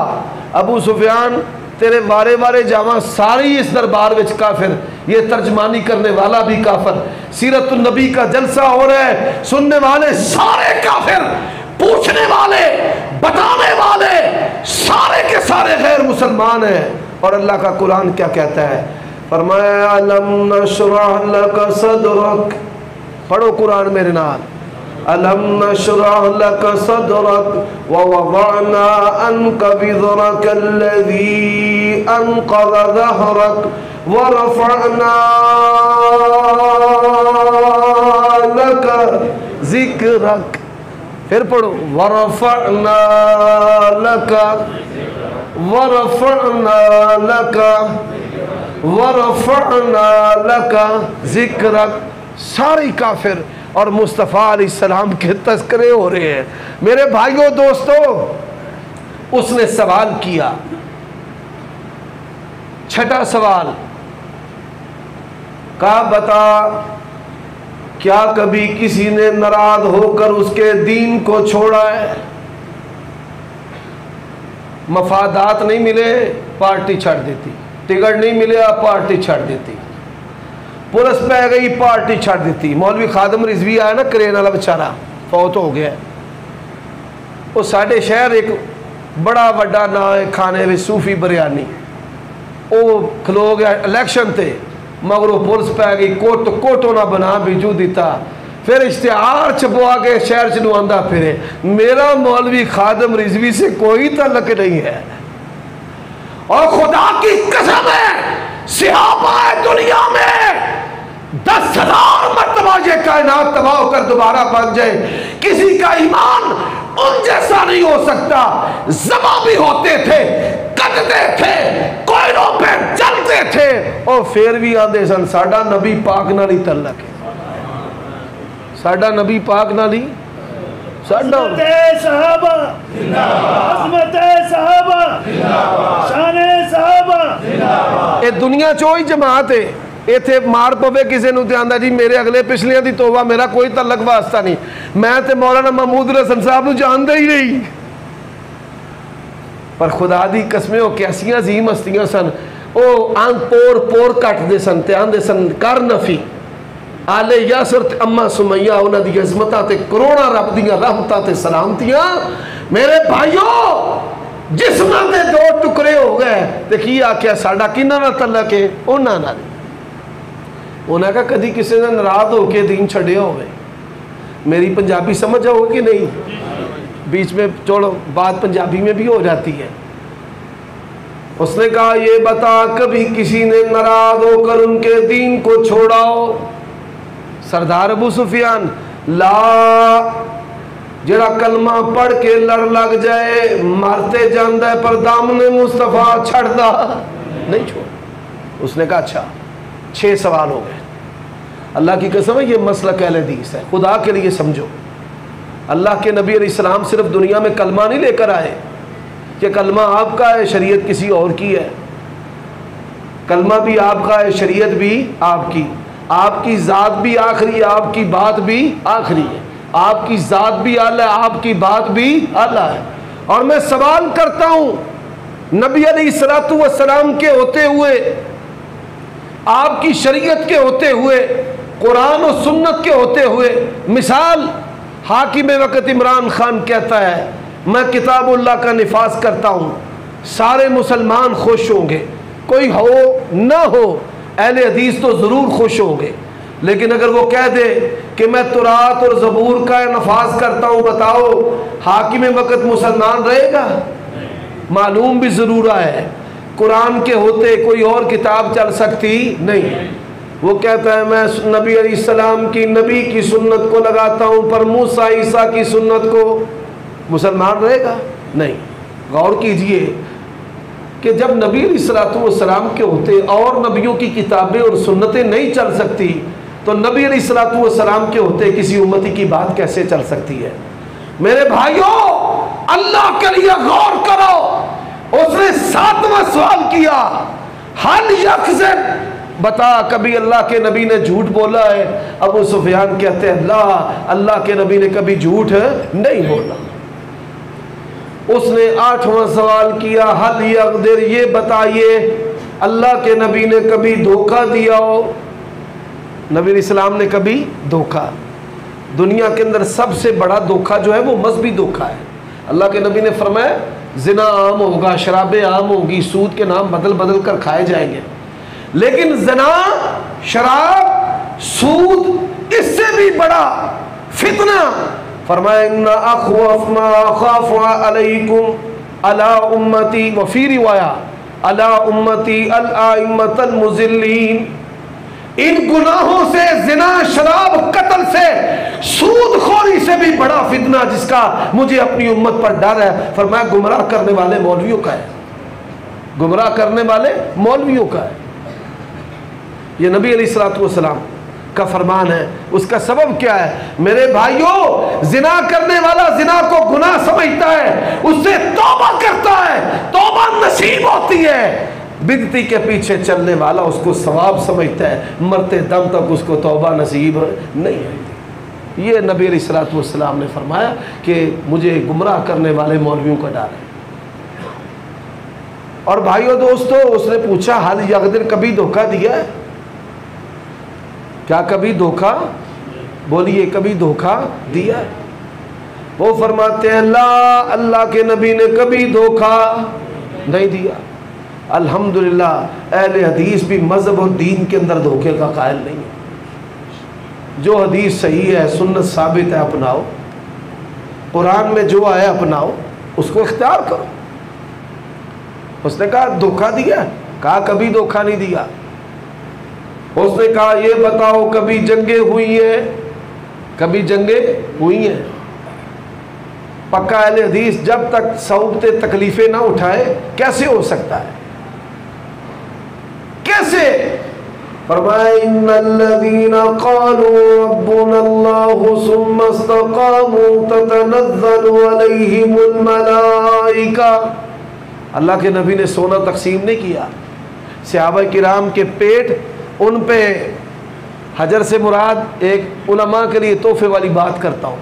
अबू सुफियान तेरे वारे वारे जावा सारी इस दरबार विच काफिर, ये तर्जमानी करने वाला भी काफिर, सीरतुन नबी का जलसा हो रहा है, सुनने वाले सारे काफिर, पूछने वाले बताने वाले सारे के सारे गैर मुसलमान हैं। और अल्लाह का कुरान क्या कहता है? फरमाया अलम नशरह लक सदरक। पढ़ो कुरान मेरे नाल। अलम नशरह लक सदरक व वज़अना अन्का विज़रक अल्लज़ी अनक़ज़ ज़हरक व रफ़अना लक ज़िक्रक। फिर पढ़ो वरफ़अना लका वरफ़अना लका वरफ़अना लका ज़िक्रक। सारे काफिर और मुस्तफ़ा अलैहिस्सलाम के तज़किरे हो रहे हैं। मेरे भाइयों दोस्तों, उसने सवाल किया, छठा सवाल, कहा बता क्या कभी किसी ने नाराज होकर उसके दीन को छोड़ा है? मफादात नहीं मिले, पार्टी छाड़ देती, टिकट नहीं मिले, पार्टी छाड़ देती, पुलिस पे गई, पार्टी छाड़ देती। मौलवी खादम रिजवी आया ना, करेन वाला बेचारा, फौत हो गया। वो साढ़े शहर एक बड़ा वड्डा ना है खाने में सूफी बिरयानी, वो खलो गया इलैक्शन थे, मगर वो पुलिस पै गई, कोटो ना बना बिजू दिता, फिर इश्तिहार छपवा के शहर च लुआंदा फिरे। मेरा मौलवी खादम रिजवी से कोई तल्लक नहीं है, और खुदा की कसम है सिहाबा दुनिया में 10,000 मरतबा ये कायनात तबाह होकर दोबारा बन जाए, किसी का ईमान उन जैसा नहीं हो सकता। ज़बा भी होते थे, कटते थे, कोयलों पे चलते थे, और फिर भी आंदे सन साडा नबी पाक नाल ही तल्लक है, साडा नबी पाक नाल ही साडा। ये दुनिया चो ही जमात है, इत्थे मार पवे किसी नूं ते आंदा जी मेरे अगले पिछलियां दी तौबा, मेरा कोई तल्लक वास्ता नहीं, मैं ते मौलाना महमूद हसन साहब नूं जानदा ही नहीं। पर खुदा दी कसमें वो कैसियां अजीम हस्तियां सन, वो आंग पोर पोर कटदे सन ते आंदे सन कर नफी आले यासर ते अम्मा सुमैया, उन्हां दी अज़मतां ते करोड़ां रब दीयां रहमतां ते सलामतियां। मेरे भाइयों, जिस्मां दे दो टुकड़े हो गए ते की आख्या साडा किन्हां नाल तल्लक है? उन्हां नाल। उन्हें कहा कभी किसी ने नाराज होकर दीन छड़िया होवे? मेरी पंजाबी समझ आओ कि नहीं? बीच में छोड़ो, बात पंजाबी में भी हो जाती है। उसने कहा ये बता कभी किसी ने नाराज होकर उनके दीन को छोड़ा हो? सरदार अबू सुफियान, ला जड़ा कलमा पढ़ के लड़ लग जाए मारते जाता है, पर दामने मुस्तफा छड़दा नहीं छोड़। उसने कहा अच्छा, 6 सवाल हो गए। अल्लाह की कसम है ये मसलक अहले हदीस है, खुदा के लिए समझो। अल्लाह के नबी अलैहिस्सलाम सिर्फ दुनिया में कलमा नहीं लेकर आए कि कलमा आपका है शरीयत किसी और की है। कलमा भी आपका है, शरीयत भी आपकी, आपकी ज़ात भी आखिरी है, आपकी बात भी आखिरी है, आपकी ज़ात भी आला है, आपकी बात भी आला है। और मैं सवाल करता हूँ नबी अलैहिस्सलातु वस्सलाम के होते हुए, आपकी शरीयत के होते हुए, कुरान और सुन्नत के होते हुए, मिसाल हाकिम वक़्त इमरान खान कहता है मैं किताबुल्लाह का निफाज करता हूँ, सारे मुसलमान खुश होंगे, कोई हो ना हो अहले हदीस तो ज़रूर खुश होंगे। लेकिन अगर वो कह दे कि मैं तुरात और ज़बूर का नफाज करता हूँ, बताओ हाकिम वक़्त मुसलमान रहेगा? मालूम भी ज़रूर है कुरान के होते कोई और किताब चल सकती नहीं। वो कहता है मैं नबी अलैहिस्सलाम की नबी की सुन्नत को लगाता हूँ, पर मूसा ईसा की सुन्नत को, मुसलमान रहेगा? नहीं। गौर कीजिए कि जब नबी अलैहिस्सलाम के होते और नबियों की किताबें और सुन्नतें नहीं चल सकती, तो नबी अलैहिस्सलाम के होते किसी उम्मती की बात कैसे चल सकती है? मेरे भाइयों, अल्लाह के लिए गौर करो। उसने 7वां सवाल किया, हल यकज़िब, बता कभी अल्लाह के नबी ने झूठ बोला है? अबू सुफियान कहते हैं अल्लाह के नबी ने कभी झूठ नहीं बोला। उसने 8वां सवाल किया, हल यक़दिर, ये बताइए अल्लाह के नबी ने कभी धोखा दिया हो? नबी इस्लाम ने कभी धोखा, दुनिया के अंदर सबसे बड़ा धोखा जो है वो मजहबी धोखा है। अल्लाह के नबी ने फरमाया जिना आम होगा, शराबें आम होगी, सूद के नाम बदल बदल कर खाए जाएंगे, लेकिन जना, शराब, सूद इससे भी बड़ा फितना, फरमाया इन्ना अख़्वफ़ मा अख़ाफ़ु अलैकुम अला उम्मती, व फ़ी रिवाया अला उम्मती अल आइम्मतल मुज़िल्लीन। इन गुनाहों से, जिना, शराब, कत्ल से, सूदखोरी से भी बड़ा फितना जिसका मुझे अपनी उम्मत पर डर है, फरमाया गुमराह करने वाले मौलवियों का है, गुमराह करने वाले मौलवियों का है। ये नबी अलैहिस्सलाम का फरमान है। उसका सबब क्या है? मेरे भाइयों, जिना करने वाला जिना को गुनाह समझता है, उससे तौबा करता है, तौबा नसीब होती है। बिदती के पीछे चलने वाला उसको सवाब समझता है, मरते दम तक उसको तौबा नसीब नहीं है। ये नबी अलैहिस्सलाम ने फरमाया कि मुझे गुमराह करने वाले मौलवियों का डर है। और भाइयों दोस्तों, उसने पूछा हाल यकदिर कभी धोखा दिया है क्या? कभी धोखा, बोलिए कभी धोखा दिया है? वो फरमाते हैं अल्लाह के नबी ने कभी धोखा नहीं दिया। अल्हम्दुलिल्लाह अहले हदीस भी मज़हब और दीन के अंदर धोखे का कायल नहीं है। जो हदीस सही है, सुन्नत साबित है, अपनाओ। कुरान में जो आया अपनाओ, उसको इख्तियार करो। उसने कहा धोखा दिया? कहा कभी धोखा नहीं दिया। उसने कहा ये बताओ कभी जंगे हुई है? कभी जंगे हुई हैं? पक्का अहले हदीस जब तक सौबते तकलीफें ना उठाए कैसे हो सकता है? कैसे? फरमाया इन्नल्लज़ीना क़ालू रब्बुनल्लाहु सुम्मा इस्तक़ामू ततनज़्ज़लु अलैहिमुल मलाइका। अल्लाह के नबी ने सोना तकसीम नहीं किया। सहाबा किराम के पेट, उन पे हजर से मुराद एक उलमा के लिए तोहफे वाली बात करता हूँ।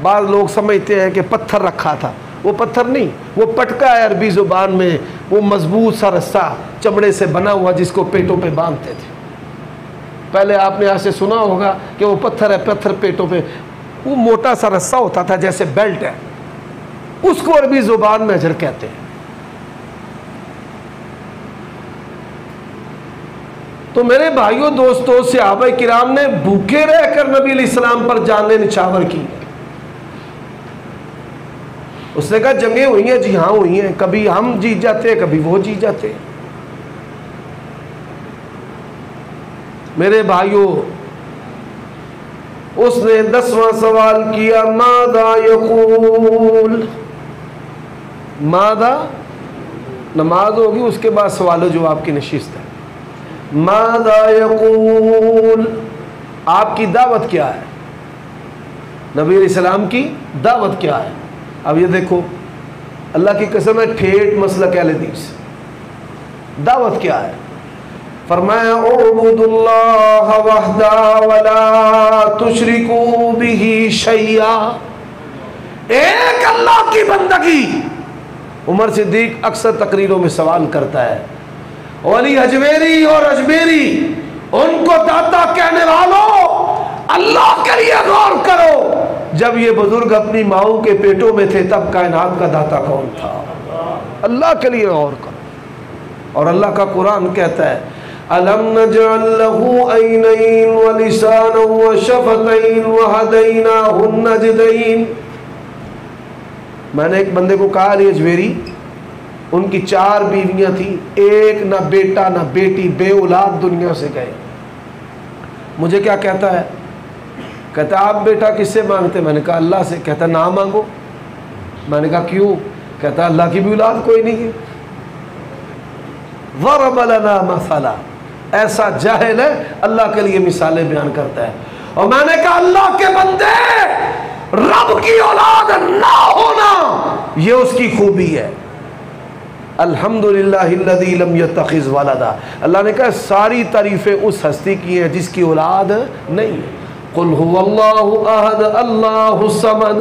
बाद लोग समझते हैं कि पत्थर रखा था, वो पत्थर नहीं, वो पटका है अरबी ज़ुबान में, वो मजबूत सा रस्सा चमड़े से बना हुआ जिसको पेटों पे बांधते थे। पहले आपने यहाँ से सुना होगा कि वो पत्थर है, पत्थर पेटों पे, वो मोटा सा रस्सा होता था जैसे बेल्ट है, उसको अरबी ज़ुबान में हजर कहते हैं। तो मेरे भाइयों दोस्तों, सहाबा किराम ने भूखे रहकर नबी अलैहिस्सलाम पर जाने निछावर की। उसने कहा जंगें हुई हैं? जी हाँ हुई हैं। कभी हम जीत जाते हैं, कभी वो जीत जाते हैं। मेरे भाइयों, उसने 10वां सवाल किया, मादा यकूल। मादा नमाज होगी, उसके बाद सवाल जवाब की नशिस्त है। मादा यकूल, आपकी दावत क्या है? नबी अलैहिस्सलाम की दावत क्या है? अब ये देखो, अल्लाह की कसम है, ठेठ मसलक अहले हदीस। दावत क्या है? फरमाया उबुदुल्लाह वहदा वला तुशरिकू बिही शैया। एक अल्लाह की बंदगी। उमर सिद्दीक अक्सर तकरीरों में सवाल करता है, अली अजमेरी और अजमेरी, उनको दाता कहने वालों, अल्लाह के लिए गौर करो। जब ये बुजुर्ग अपनी माओं के पेटों में थे तब कायनात का दाता कौन था? अल्लाह के लिए गौर करो। और अल्लाह का कुरान कहता है, अलम नजअल लहू ऐनैन व लिसानन व शफतैन व हदैनाहु नजदैन। मैंने एक बंदे को कहा, अली अजमेरी, उनकी 4 बीवियां थी, एक ना बेटा ना बेटी, बे औलाद दुनिया से गए। मुझे क्या कहता है? कहता आप बेटा किससे मांगते? मैंने कहा अल्लाह से। कहता ना मांगो। मैंने कहा क्यों? कहता अल्लाह की भी औलाद कोई नहीं है। ज़रब लना मसला, ऐसा जाहिल है, अल्लाह के लिए मिसालें बयान करता है। और मैंने कहा अल्लाह के बंदे, रब की औलाद ना होना ये उसकी खूबी है। अल्हम्दुलिल्लाहिल्लज़ी लम यत्तखिज़ वलदा। अल्लाह ने कहा सारी तारीफ़ें उस हस्ती की हैं जिसकी औलाद नहीं है। कुल हुवल्लाहु अहद अल्लाहु समद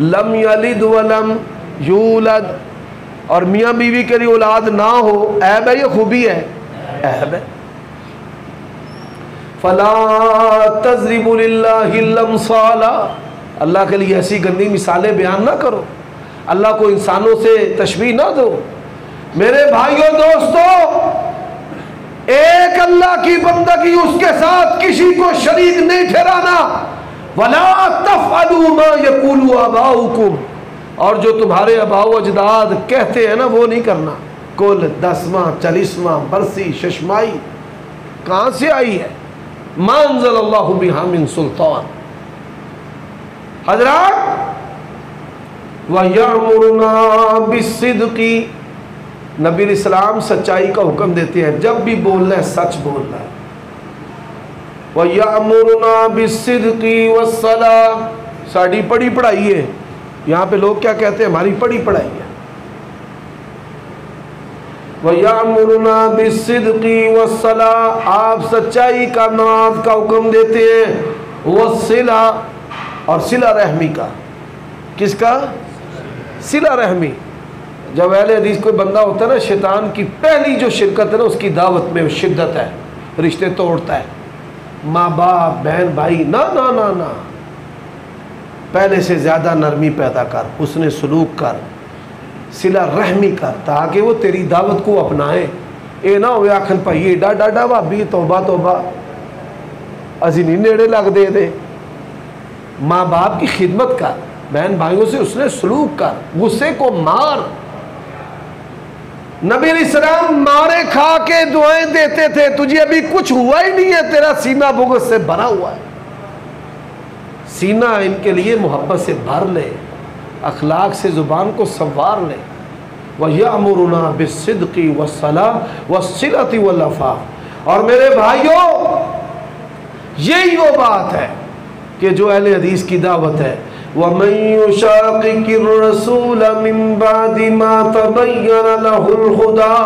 लम यलिद वलम यूलद। और मियाँ बीवी के लिए औलाद ना हो ऐब है, ये खूबी है? ऐब है। फला तज़रिबु लिल्लाहिल अमसाला। अल्लाह के लिए ऐसी गंदी मिसालें बयान ना करो, अल्लाह को इंसानों से तशबीह ना दो। मेरे भाइयों दोस्तों, एक अल्लाह की बंदगी, उसके साथ किसी को शरीक नहीं ठहराना। वला तफ़अलू मा यक़ूलु आबाउकुम, और जो तुम्हारे आबाओ अजदाद कहते हैं ना वो नहीं करना। कुल 10वां 40वां बरसी शशमाई कहाँ से आई है? मा अंज़लल्लाहु बिहा मिन सुल्तान। हज़रात, व यअमुरुना बिस्सिद्क़ी, नबी इस्लाम सच्चाई का हुक्म देते हैं। जब भी बोलना है सच बोलना है। व यअमुरुना बिस्सिद्क़ि वस्सलाह, साड़ी पढ़ी पढ़ाई है। यहाँ पे लोग क्या कहते हैं, हमारी पढ़ी पढ़ाई है। व यअमुरुना बिस्सिद्क़ि वस्सलाह, आप सच्चाई का नमाज का हुक्म देते हैं। वस्सिला, और सिला रहमी का। किसका? सिला रहमी। जब अहले हदीस कोई बंदा होता है ना, शैतान की पहली जो शिरकत है ना, उसकी दावत में शिद्दत है, रिश्ते तोड़ता है, माँ बाप बहन भाई, ना ना ना ना, पहले से ज़्यादा नरमी पैदा कर, उसने सलूक कर, सिला रहमी कर, ताकि वो तेरी दावत को अपनाए। ये ना हो आखन भाई एडा डाडा भाभी तौबा तौबा असी नहीं नेड़े लग दे। माँ बाप की खिदमत कर, बहन भाइयों से उसने सलूक कर, गुस्से को मार। नबी अलैहिस्सलाम मारे खा के दुआएं देते थे, तुझे अभी कुछ हुआ ही नहीं है, तेरा सीना बुग़्ज़ से भरा हुआ है। सीना इनके लिए मोहब्बत से भर ले, अखलाक से ज़ुबान को संवार ले। वह यअमुरुना बिस्सिद्क़ि वस्सलाह वस्सिलति वल्वफ़ाफ़। और मेरे भाइयों, यही वो बात है कि जो अहले हदीस की दावत है। वमन युशाक़िक़िर रसूल मिन बादि मा तबय्यन लहुल हुदा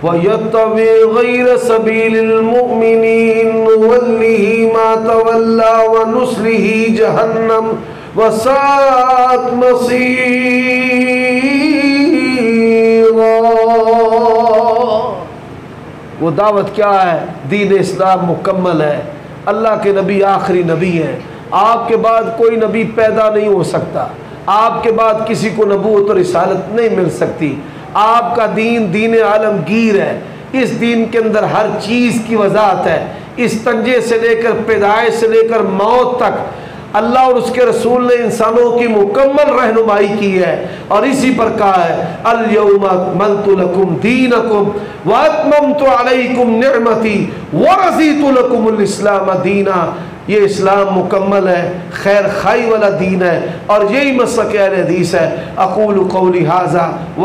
व यत्तबि गैर सबीलिल मुमिनीन नुवल्लिहि मा तवल्ला व नुस्लिहि जहन्नम व साअत मसीरा। वो दावत क्या है? दीन इस्लाम मुकम्मल है, अल्लाह के नबी आखिरी नबी हैं, आपके बाद कोई नबी पैदा नहीं हो सकता, आपके बाद किसी को नबूवत और रिसालत नहीं मिल सकती। आपका दीन दीन आलमगीर है, इस दीन के अंदर हर चीज़ की वजाहत है। इस तंजे से लेकर पैदाइश से लेकर मौत तक अल्लाह और उसके रसूल ने इंसानों की मुकम्मल रहनुमाई की है। और इसी पर कहा है अल-यौमा अकमलतु लकुम दीनकुम व अतममतु अलैकुम निअमती व रज़ीतु लकुमुल इस्लाम दीना। ये इस्लाम मुकम्मल है, खैर खाई वाला दीन है, और यही मसलक अहले हदीस है। अक़ूलु क़ौली हाज़ा व